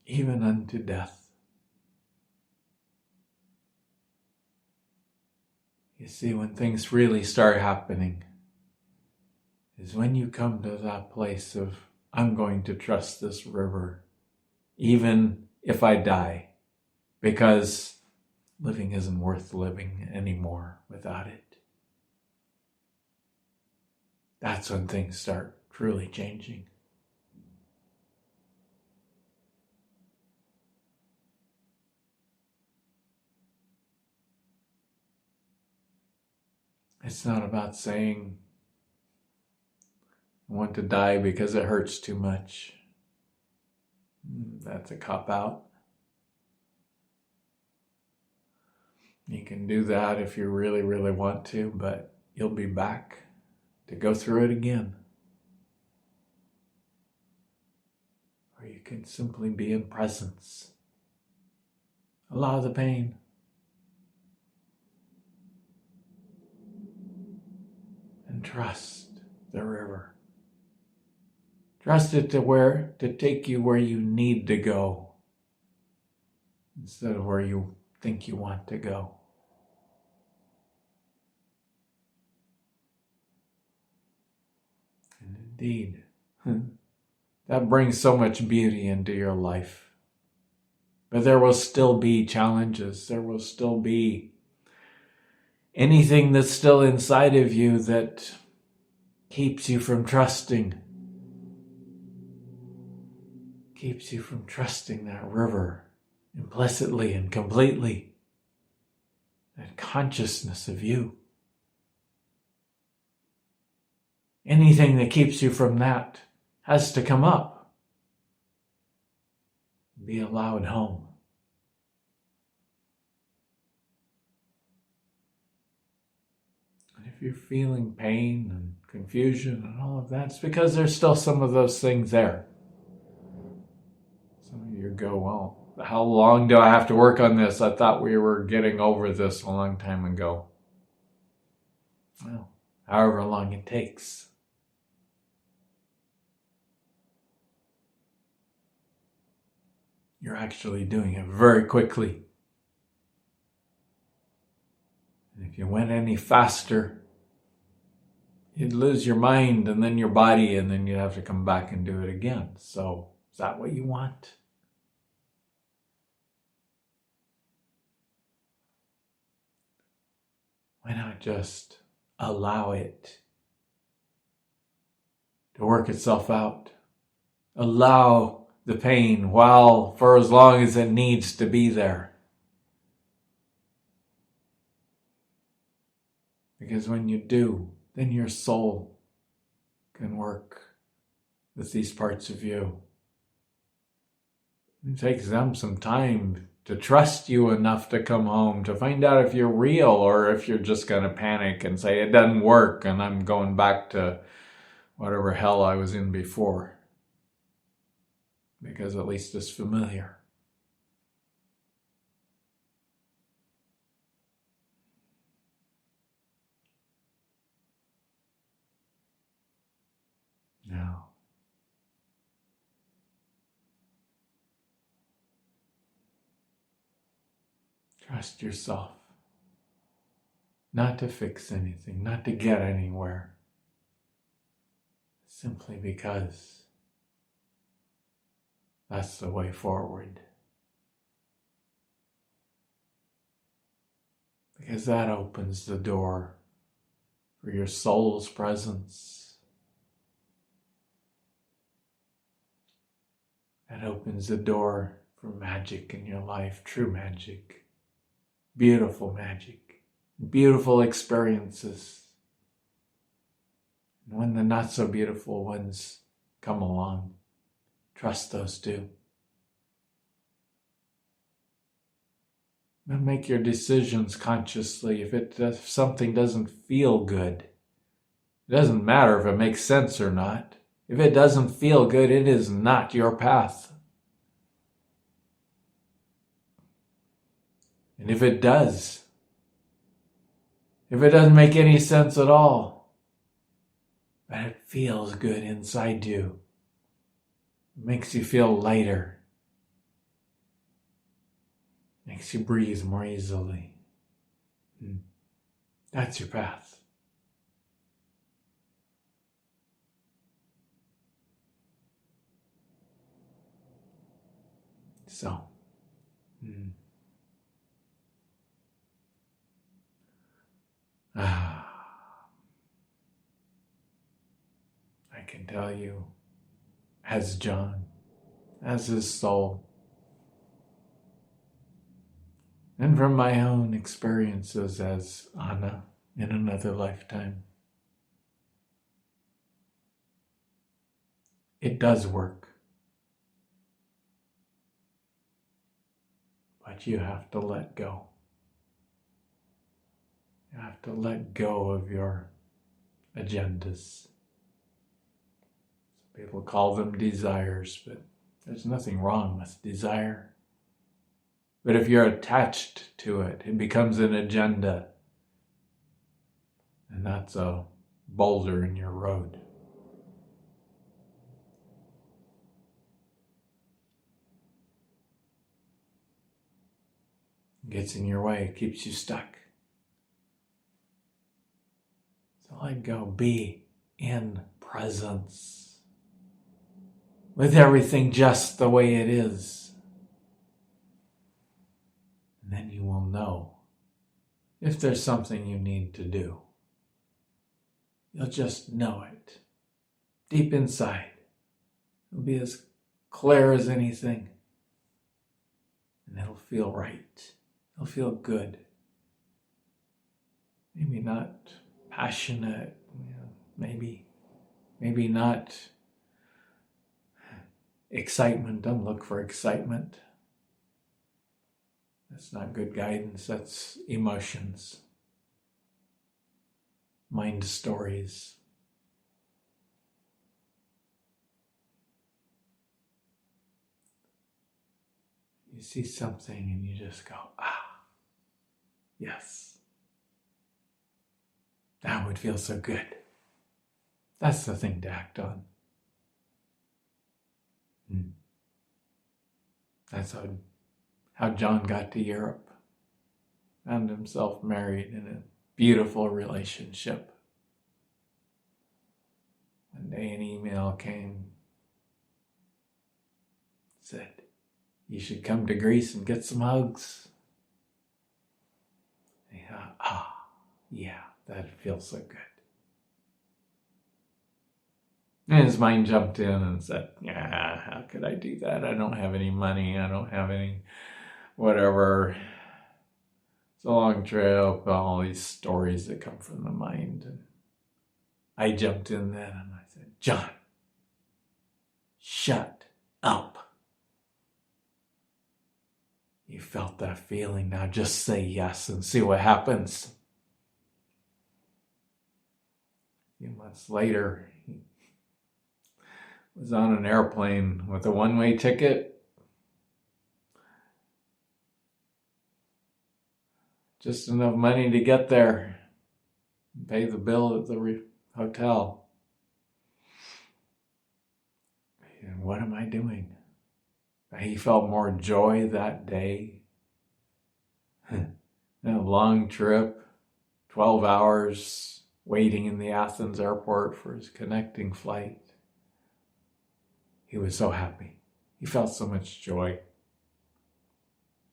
Even unto death. You see, when things really start happening is when you come to that place of, I'm going to trust this river, even if I die, because living isn't worth living anymore without it. That's when things start truly changing. It's not about saying, I want to die because it hurts too much. That's a cop-out. You can do that if you really, really want to, but you'll be back to go through it again. Or you can simply be in presence. Allow the pain. And trust the river. Trust it to take you where you need to go instead of where you think you want to go. And indeed, that brings so much beauty into your life. But there will still be challenges. There will still be anything that's still inside of you that keeps you from trusting. Keeps you from trusting that river implicitly and completely. That consciousness of you. Anything that keeps you from that has to come up. Be allowed home. And if you're feeling pain and confusion and all of that, it's because there's still some of those things there. Some of you go, well, how long do I have to work on this? I thought we were getting over this a long time ago. Well, however long it takes. You're actually doing it very quickly. And if you went any faster, you'd lose your mind and then your body, and then you'd have to come back and do it again. So, is that what you want? Why not just allow it to work itself out? Allow the pain for as long as it needs to be there. Because when you do, then your soul can work with these parts of you. It takes them some time to trust you enough to come home, to find out if you're real or if you're just going to panic and say, it doesn't work and I'm going back to whatever hell I was in before. Because at least it's familiar. Now, trust yourself. Not to fix anything, not to get anywhere. Simply because that's the way forward. Because that opens the door for your soul's presence. That opens the door for magic in your life, true magic, beautiful magic, beautiful experiences. And when the not so beautiful ones come along, trust those too. And make your decisions consciously. If something doesn't feel good, it doesn't matter if it makes sense or not. If it doesn't feel good, it is not your path. And if it doesn't make any sense at all, but it feels good inside you, it makes you feel lighter, makes you breathe more easily, that's your path. So, I can tell you, as John, as his soul, and from my own experiences as Anna in another lifetime, it does work. But you have to let go. You have to let go of your agendas. Some people call them desires, but there's nothing wrong with desire. But if you're attached to it, it becomes an agenda. And that's a boulder in your road. It gets in your way, it keeps you stuck. So let go, be in presence with everything just the way it is. And then you will know if there's something you need to do. You'll just know it deep inside. It'll be as clear as anything. And it'll feel right. It'll feel good. Maybe not passionate, maybe not excitement. Don't look for excitement. That's not good guidance. That's emotions. Mind stories. You see something and you just go, yes. That would feel so good. That's the thing to act on. That's how John got to Europe. Found himself married in a beautiful relationship. One day an email came, said, "You should come to Greece and get some hugs." And he thought, yeah, that feels so good. And his mind jumped in and said, how could I do that? I don't have any money. I don't have any whatever. It's a long trail, all these stories that come from the mind. And I jumped in then and I said, John, shut up. You felt that feeling. Now just say yes and see what happens. A few months later, he was on an airplane with a one-way ticket. Just enough money to get there and pay the bill at the hotel. And what am I doing? He felt more joy that day. A long trip, 12 hours waiting in the Athens airport for his connecting flight. He was so happy. He felt so much joy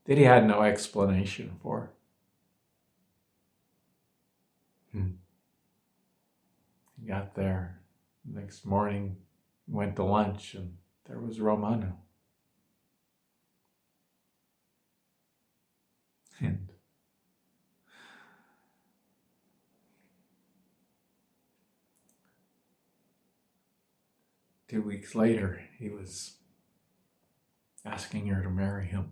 that he had no explanation for. He got there. The next morning, went to lunch, and there was Romano. And 2 weeks later, he was asking her to marry him.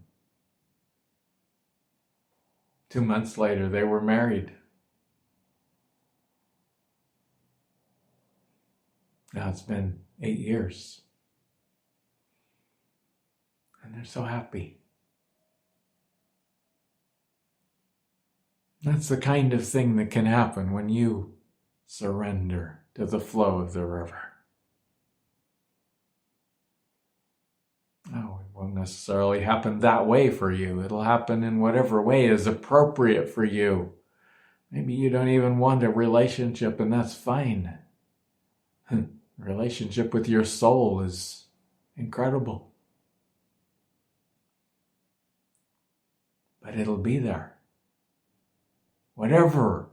2 months later, they were married. Now it's been 8 years. And they're so happy. That's the kind of thing that can happen when you surrender to the flow of the river. Oh, it won't necessarily happen that way for you. It'll happen in whatever way is appropriate for you. Maybe you don't even want a relationship, and that's fine. Relationship with your soul is incredible. But it'll be there. Whatever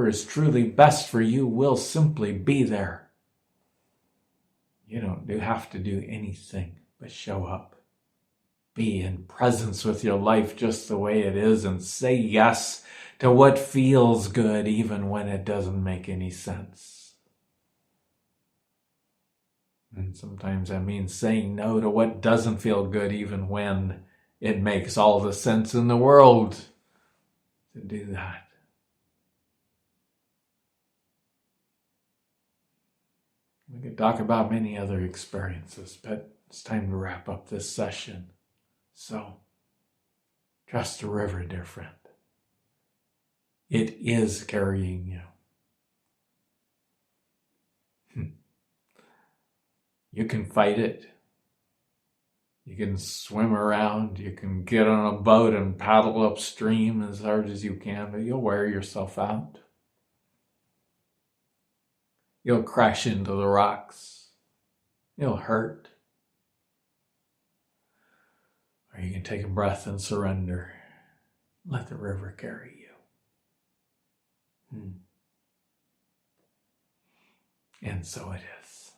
is truly best for you will simply be there. You don't have to do anything but show up. Be in presence with your life just the way it is and say yes to what feels good even when it doesn't make any sense. And sometimes that means saying no to what doesn't feel good even when it makes all the sense in the world to do that. We could talk about many other experiences, but it's time to wrap up this session. So, trust the river, dear friend. It is carrying you. You can fight it. You can swim around. You can get on a boat and paddle upstream as hard as you can, but you'll wear yourself out. You'll crash into the rocks. You'll hurt. Or you can take a breath and surrender. Let the river carry you. And so it is.